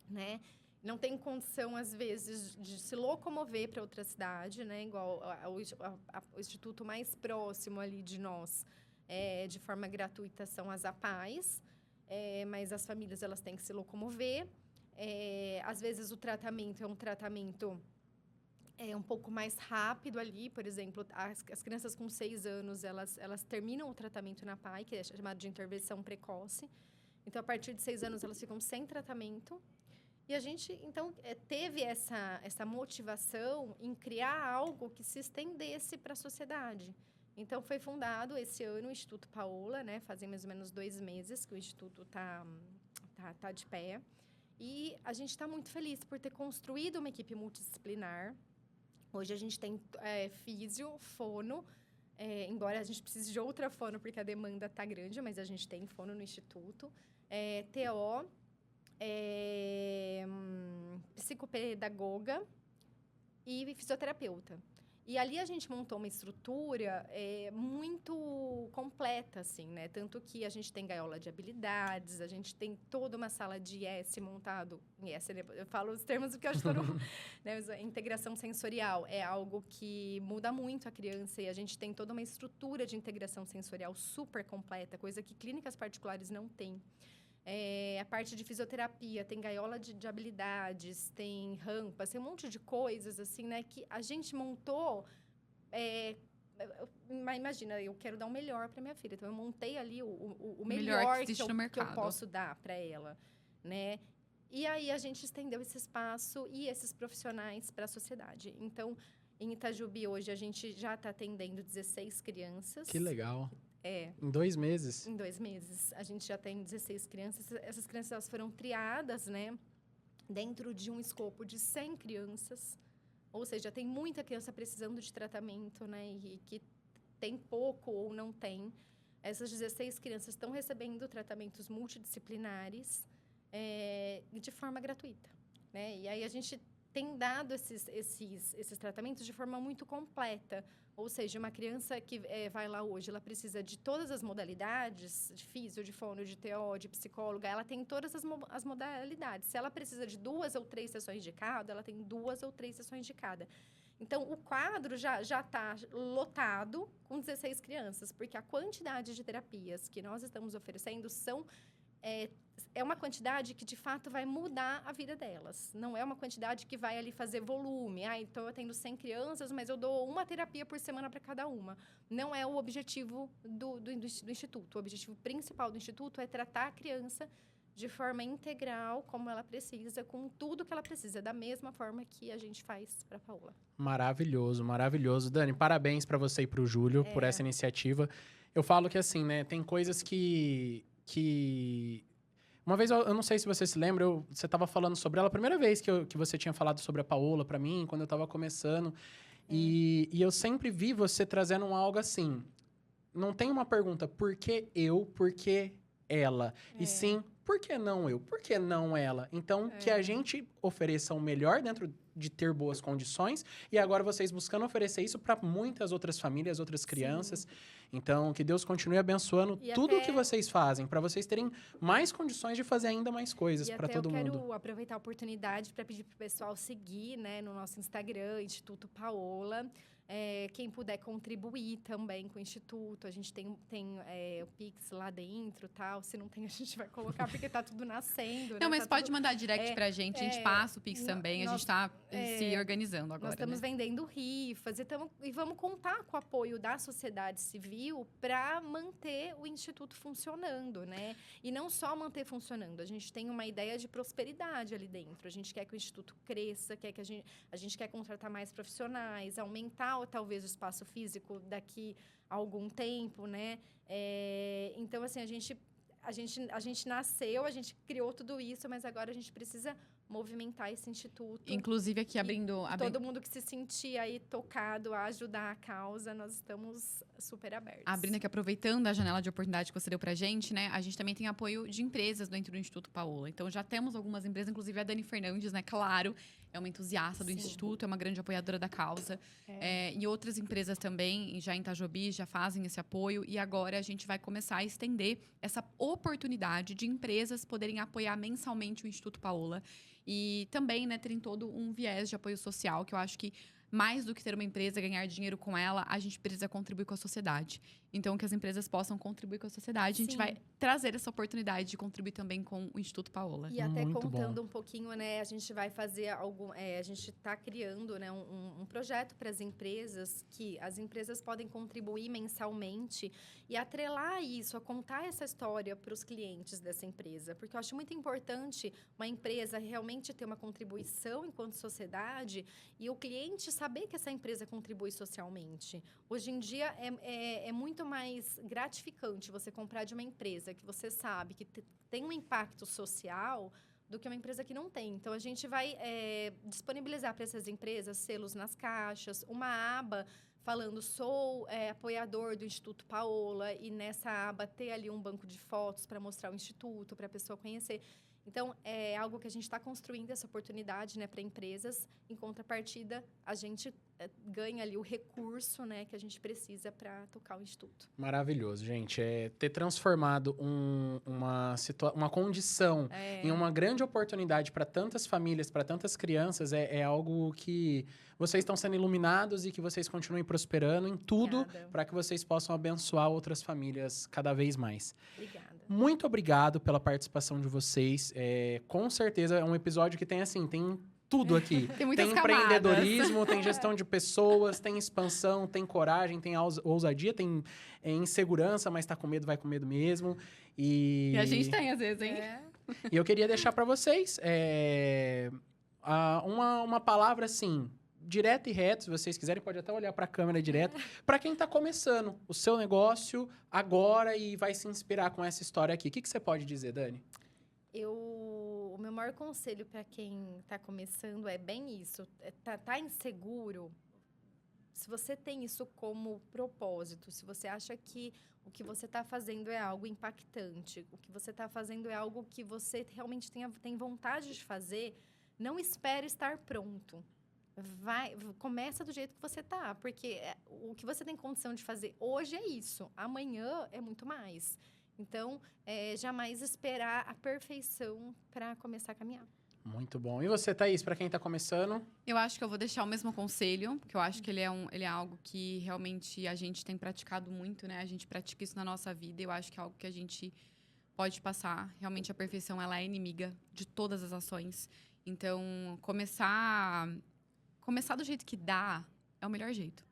né? Não tem condição, às vezes, de se locomover para outra cidade, né? Igual o instituto mais próximo ali de nós, de forma gratuita, são as APAES, mas as famílias, elas têm que se locomover. Às vezes, o tratamento é um tratamento é um pouco mais rápido ali. Por exemplo, as crianças com 6 anos, elas terminam o tratamento na PAI, que é chamado de intervenção precoce. Então, a partir de 6 anos, elas ficam sem tratamento. E a gente, então, teve essa motivação em criar algo que se estendesse para a sociedade. Então, foi fundado esse ano o Instituto Paola, né? Fazem mais ou menos 2 meses que o Instituto tá de pé. E a gente está muito feliz por ter construído uma equipe multidisciplinar. Hoje a gente tem físio, fono, embora a gente precise de outra fono, porque a demanda está grande, mas a gente tem fono no Instituto. TO, psicopedagoga e fisioterapeuta. E ali a gente montou uma estrutura muito completa, assim, né? Tanto que a gente tem gaiola de habilidades, a gente tem toda uma sala de IS montado. IS, eu falo os termos porque eu acho que todo mundo... Né? A integração sensorial é algo que muda muito a criança e a gente tem toda uma estrutura de integração sensorial super completa, coisa que clínicas particulares não têm. A parte de fisioterapia, tem gaiola de habilidades, tem rampas, tem um monte de coisas, assim, né? Que a gente montou... imagina, eu quero dar o melhor para minha filha. Então, eu montei ali o melhor que eu posso dar para ela, né? E aí, a gente estendeu esse espaço e esses profissionais para a sociedade. Então, em Itajubi, hoje, a gente já está atendendo 16 crianças. Que legal. Em 2 meses? Em 2 meses. A gente já tem 16 crianças. Essas crianças elas foram triadas, né? Dentro de um escopo de 100 crianças. Ou seja, tem muita criança precisando de tratamento, né? E que tem pouco ou não tem. Essas 16 crianças estão recebendo tratamentos multidisciplinares de forma gratuita, né? E aí, a gente tem dado esses tratamentos de forma muito completa. Ou seja, uma criança que vai lá hoje, ela precisa de todas as modalidades, de físio, de fono, de TO, de psicóloga, ela tem todas as modalidades. Se ela precisa de 2 ou 3 sessões de cada, ela tem 2 ou 3 sessões de cada. Então, o quadro já está lotado com 16 crianças, porque a quantidade de terapias que nós estamos oferecendo é uma quantidade que, de fato, vai mudar a vida delas. Não é uma quantidade que vai ali fazer volume. Então, eu atendo 100 crianças, mas eu dou uma terapia por semana para cada uma. Não é o objetivo do Instituto. O objetivo principal do Instituto é tratar a criança de forma integral, como ela precisa, com tudo que ela precisa, da mesma forma que a gente faz para a Paola. Maravilhoso, maravilhoso. Dani, parabéns para você e para o Júlio por essa iniciativa. Eu falo que, assim, né, tem coisas que... Uma vez, eu não sei se você se lembra, você estava falando sobre ela, a primeira vez que você tinha falado sobre a Paola para mim, quando eu estava começando. E eu sempre vi você trazendo algo assim. Não tem uma pergunta, por que eu, por que ela? E sim, por que não eu? Por que não ela? Então, que a gente ofereça o melhor dentro de ter boas condições. E agora vocês buscando oferecer isso para muitas outras famílias, outras crianças. Sim. Então, que Deus continue abençoando tudo o que vocês fazem, para vocês terem mais condições de fazer ainda mais coisas para todo mundo. Eu quero aproveitar a oportunidade para pedir para o pessoal seguir, né, no nosso Instagram, Instituto Paola. Quem puder contribuir também com o Instituto. A gente tem o Pix lá dentro, tal. Se não tem, a gente vai colocar, porque tá tudo nascendo. Não, né? mas pode mandar direct pra gente. A gente passa o Pix também. A gente tá se organizando agora, nós estamos vendendo rifas e vamos contar com o apoio da sociedade civil para manter o Instituto funcionando, né? E não só manter funcionando. A gente tem uma ideia de prosperidade ali dentro. A gente quer que o Instituto cresça, a gente quer contratar mais profissionais, aumentar talvez o espaço físico daqui a algum tempo, né? Então, assim, a gente nasceu, a gente criou tudo isso, mas agora a gente precisa movimentar esse instituto. Inclusive, aqui abrindo... Todo mundo que se sentir aí tocado a ajudar a causa, nós estamos super abertos. Abrindo aqui, aproveitando a janela de oportunidade que você deu pra gente, né? A gente também tem apoio de empresas dentro do Instituto Paola. Então, já temos algumas empresas, inclusive a Dani Fernandes, né? Claro, é uma entusiasta do Instituto, é uma grande apoiadora da causa. E outras empresas também, já em Itajobi, já fazem esse apoio. E agora a gente vai começar a estender essa oportunidade de empresas poderem apoiar mensalmente o Instituto Paola. E também, né, terem todo um viés de apoio social, que eu acho que mais do que ter uma empresa, ganhar dinheiro com ela, a gente precisa contribuir com a sociedade. Então, que as empresas possam contribuir com a sociedade. A gente Sim. vai trazer essa oportunidade de contribuir também com o Instituto Paola. E até Muito contando bom. um pouquinho, né? A gente vai fazer a gente está criando, né, um projeto para as empresas que as empresas podem contribuir mensalmente e atrelar isso, a contar essa história para os clientes dessa empresa. Porque eu acho muito importante uma empresa realmente ter uma contribuição enquanto sociedade e o cliente saber que essa empresa contribui socialmente. Hoje em dia é muito mais gratificante você comprar de uma empresa que você sabe que tem um impacto social do que uma empresa que não tem. Então, a gente vai disponibilizar para essas empresas selos nas caixas, uma aba falando sou apoiador do Instituto Paola e nessa aba ter ali um banco de fotos para mostrar o Instituto, para a pessoa conhecer. Então, é algo que a gente está construindo, essa oportunidade, né, para empresas. Em contrapartida, a gente ganha ali o recurso, né, que a gente precisa para tocar o Instituto. Maravilhoso, gente. Ter transformado uma condição em uma grande oportunidade para tantas famílias, para tantas crianças, é algo que vocês estão sendo iluminados e que vocês continuem prosperando em tudo Obrigada. para que vocês possam abençoar outras famílias cada vez mais. Obrigada. Muito obrigado pela participação de vocês. Com certeza é um episódio que tem tudo aqui. Tem muitas empreendedorismo, tem gestão de pessoas, tem expansão, tem coragem, tem ousadia, tem insegurança, mas tá com medo, vai com medo mesmo. E a gente tem, às vezes, hein? E eu queria deixar para vocês uma palavra assim, direta e reta, se vocês quiserem, pode até olhar para a câmera direto, para quem tá começando o seu negócio agora e vai se inspirar com essa história aqui. O que você pode dizer, Dani? O meu maior conselho para quem está começando é bem isso. Tá inseguro? Se você tem isso como propósito, se você acha que o que você está fazendo é algo impactante, o que você está fazendo é algo que você realmente tem vontade de fazer, não espere estar pronto. Começa do jeito que você tá, porque o que você tem condição de fazer hoje é isso, amanhã é muito mais. Então, jamais esperar a perfeição para começar a caminhar. Muito bom. E você, Thaís, para quem tá começando? Eu acho que eu vou deixar o mesmo conselho, que eu acho que ele é algo que realmente a gente tem praticado muito, né? A gente pratica isso na nossa vida e eu acho que é algo que a gente pode passar. Realmente, a perfeição, ela é inimiga de todas as ações. Então, começar do jeito que dá é o melhor jeito.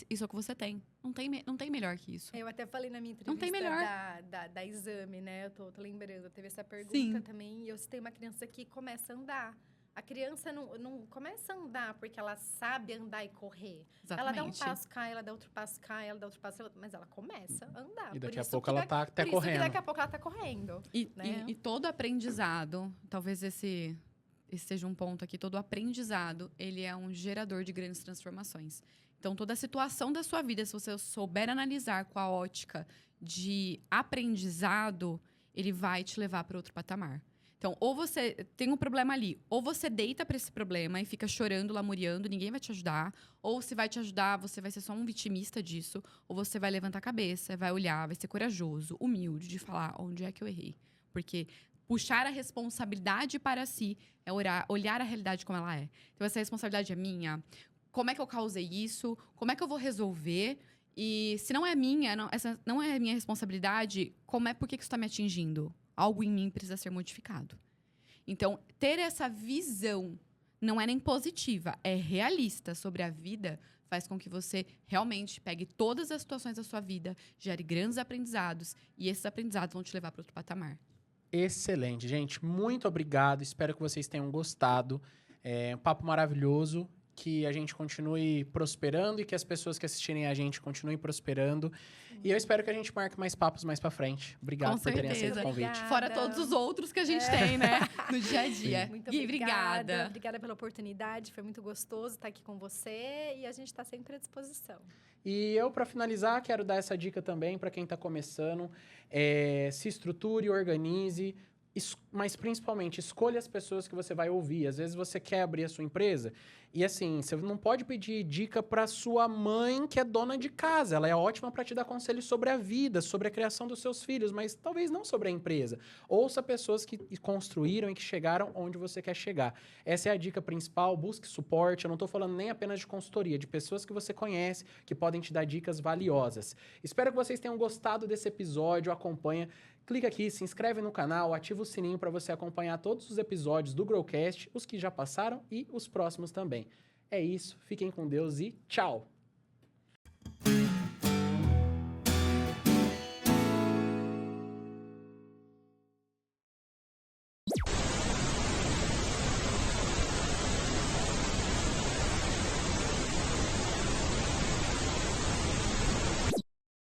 Isso é o que você tem. Não tem melhor que isso. Eu até falei na minha Não tem entrevista melhor. da exame, né? Eu tô lembrando, teve essa pergunta Sim. também. E eu citei uma criança que começa a andar. A criança não começa a andar porque ela sabe andar e correr. Exatamente. Ela dá um passo, cai, ela dá outro passo, cai, ela dá outro passo, mas ela começa a andar. E daqui Por a isso pouco que ela tá até por isso que correndo. daqui a pouco ela tá correndo. Né? E todo aprendizado, talvez esse seja um ponto aqui, todo aprendizado, ele é um gerador de grandes transformações. Então, toda a situação da sua vida, se você souber analisar com a ótica de aprendizado, ele vai te levar para outro patamar. Então, ou você tem um problema ali, ou você deita para esse problema e fica chorando, lamuriando, ninguém vai te ajudar, ou se vai te ajudar, você vai ser só um vitimista disso, ou você vai levantar a cabeça, vai olhar, vai ser corajoso, humilde, de falar onde é que eu errei. Porque puxar a responsabilidade para si é olhar a realidade como ela é. Então, essa responsabilidade é minha. Como é que eu causei isso? Como é que eu vou resolver? E se não é minha, essa não é minha responsabilidade, por que isso está me atingindo? Algo em mim precisa ser modificado. Então, ter essa visão não é nem positiva, é realista sobre a vida, faz com que você realmente pegue todas as situações da sua vida, gere grandes aprendizados, e esses aprendizados vão te levar para outro patamar. Excelente, gente. Muito obrigado. Espero que vocês tenham gostado. Um papo maravilhoso. Que a gente continue prosperando e que as pessoas que assistirem a gente continuem prosperando. E eu espero que a gente marque mais papos mais pra frente. Obrigado por terem aceito o convite. Obrigada. Fora todos os outros que a gente tem, né? No dia a dia. Muito E obrigada. Obrigada pela oportunidade. Foi muito gostoso estar aqui com você. E a gente está sempre à disposição. E eu, para finalizar, quero dar essa dica também para quem está começando. Se estruture, organize, mas principalmente escolha as pessoas que você vai ouvir. Às vezes você quer abrir a sua empresa e assim, você não pode pedir dica para sua mãe que é dona de casa. Ela é ótima para te dar conselhos sobre a vida, sobre a criação dos seus filhos, mas talvez não sobre a empresa. Ouça pessoas que construíram e que chegaram onde você quer chegar. Essa é a dica principal, busque suporte. Eu não estou falando nem apenas de consultoria, de pessoas que você conhece, que podem te dar dicas valiosas. Espero que vocês tenham gostado desse episódio, acompanha. Clica aqui, se inscreve no canal, ativa o sininho para você acompanhar todos os episódios do Growcast, os que já passaram e os próximos também. É isso, fiquem com Deus e tchau!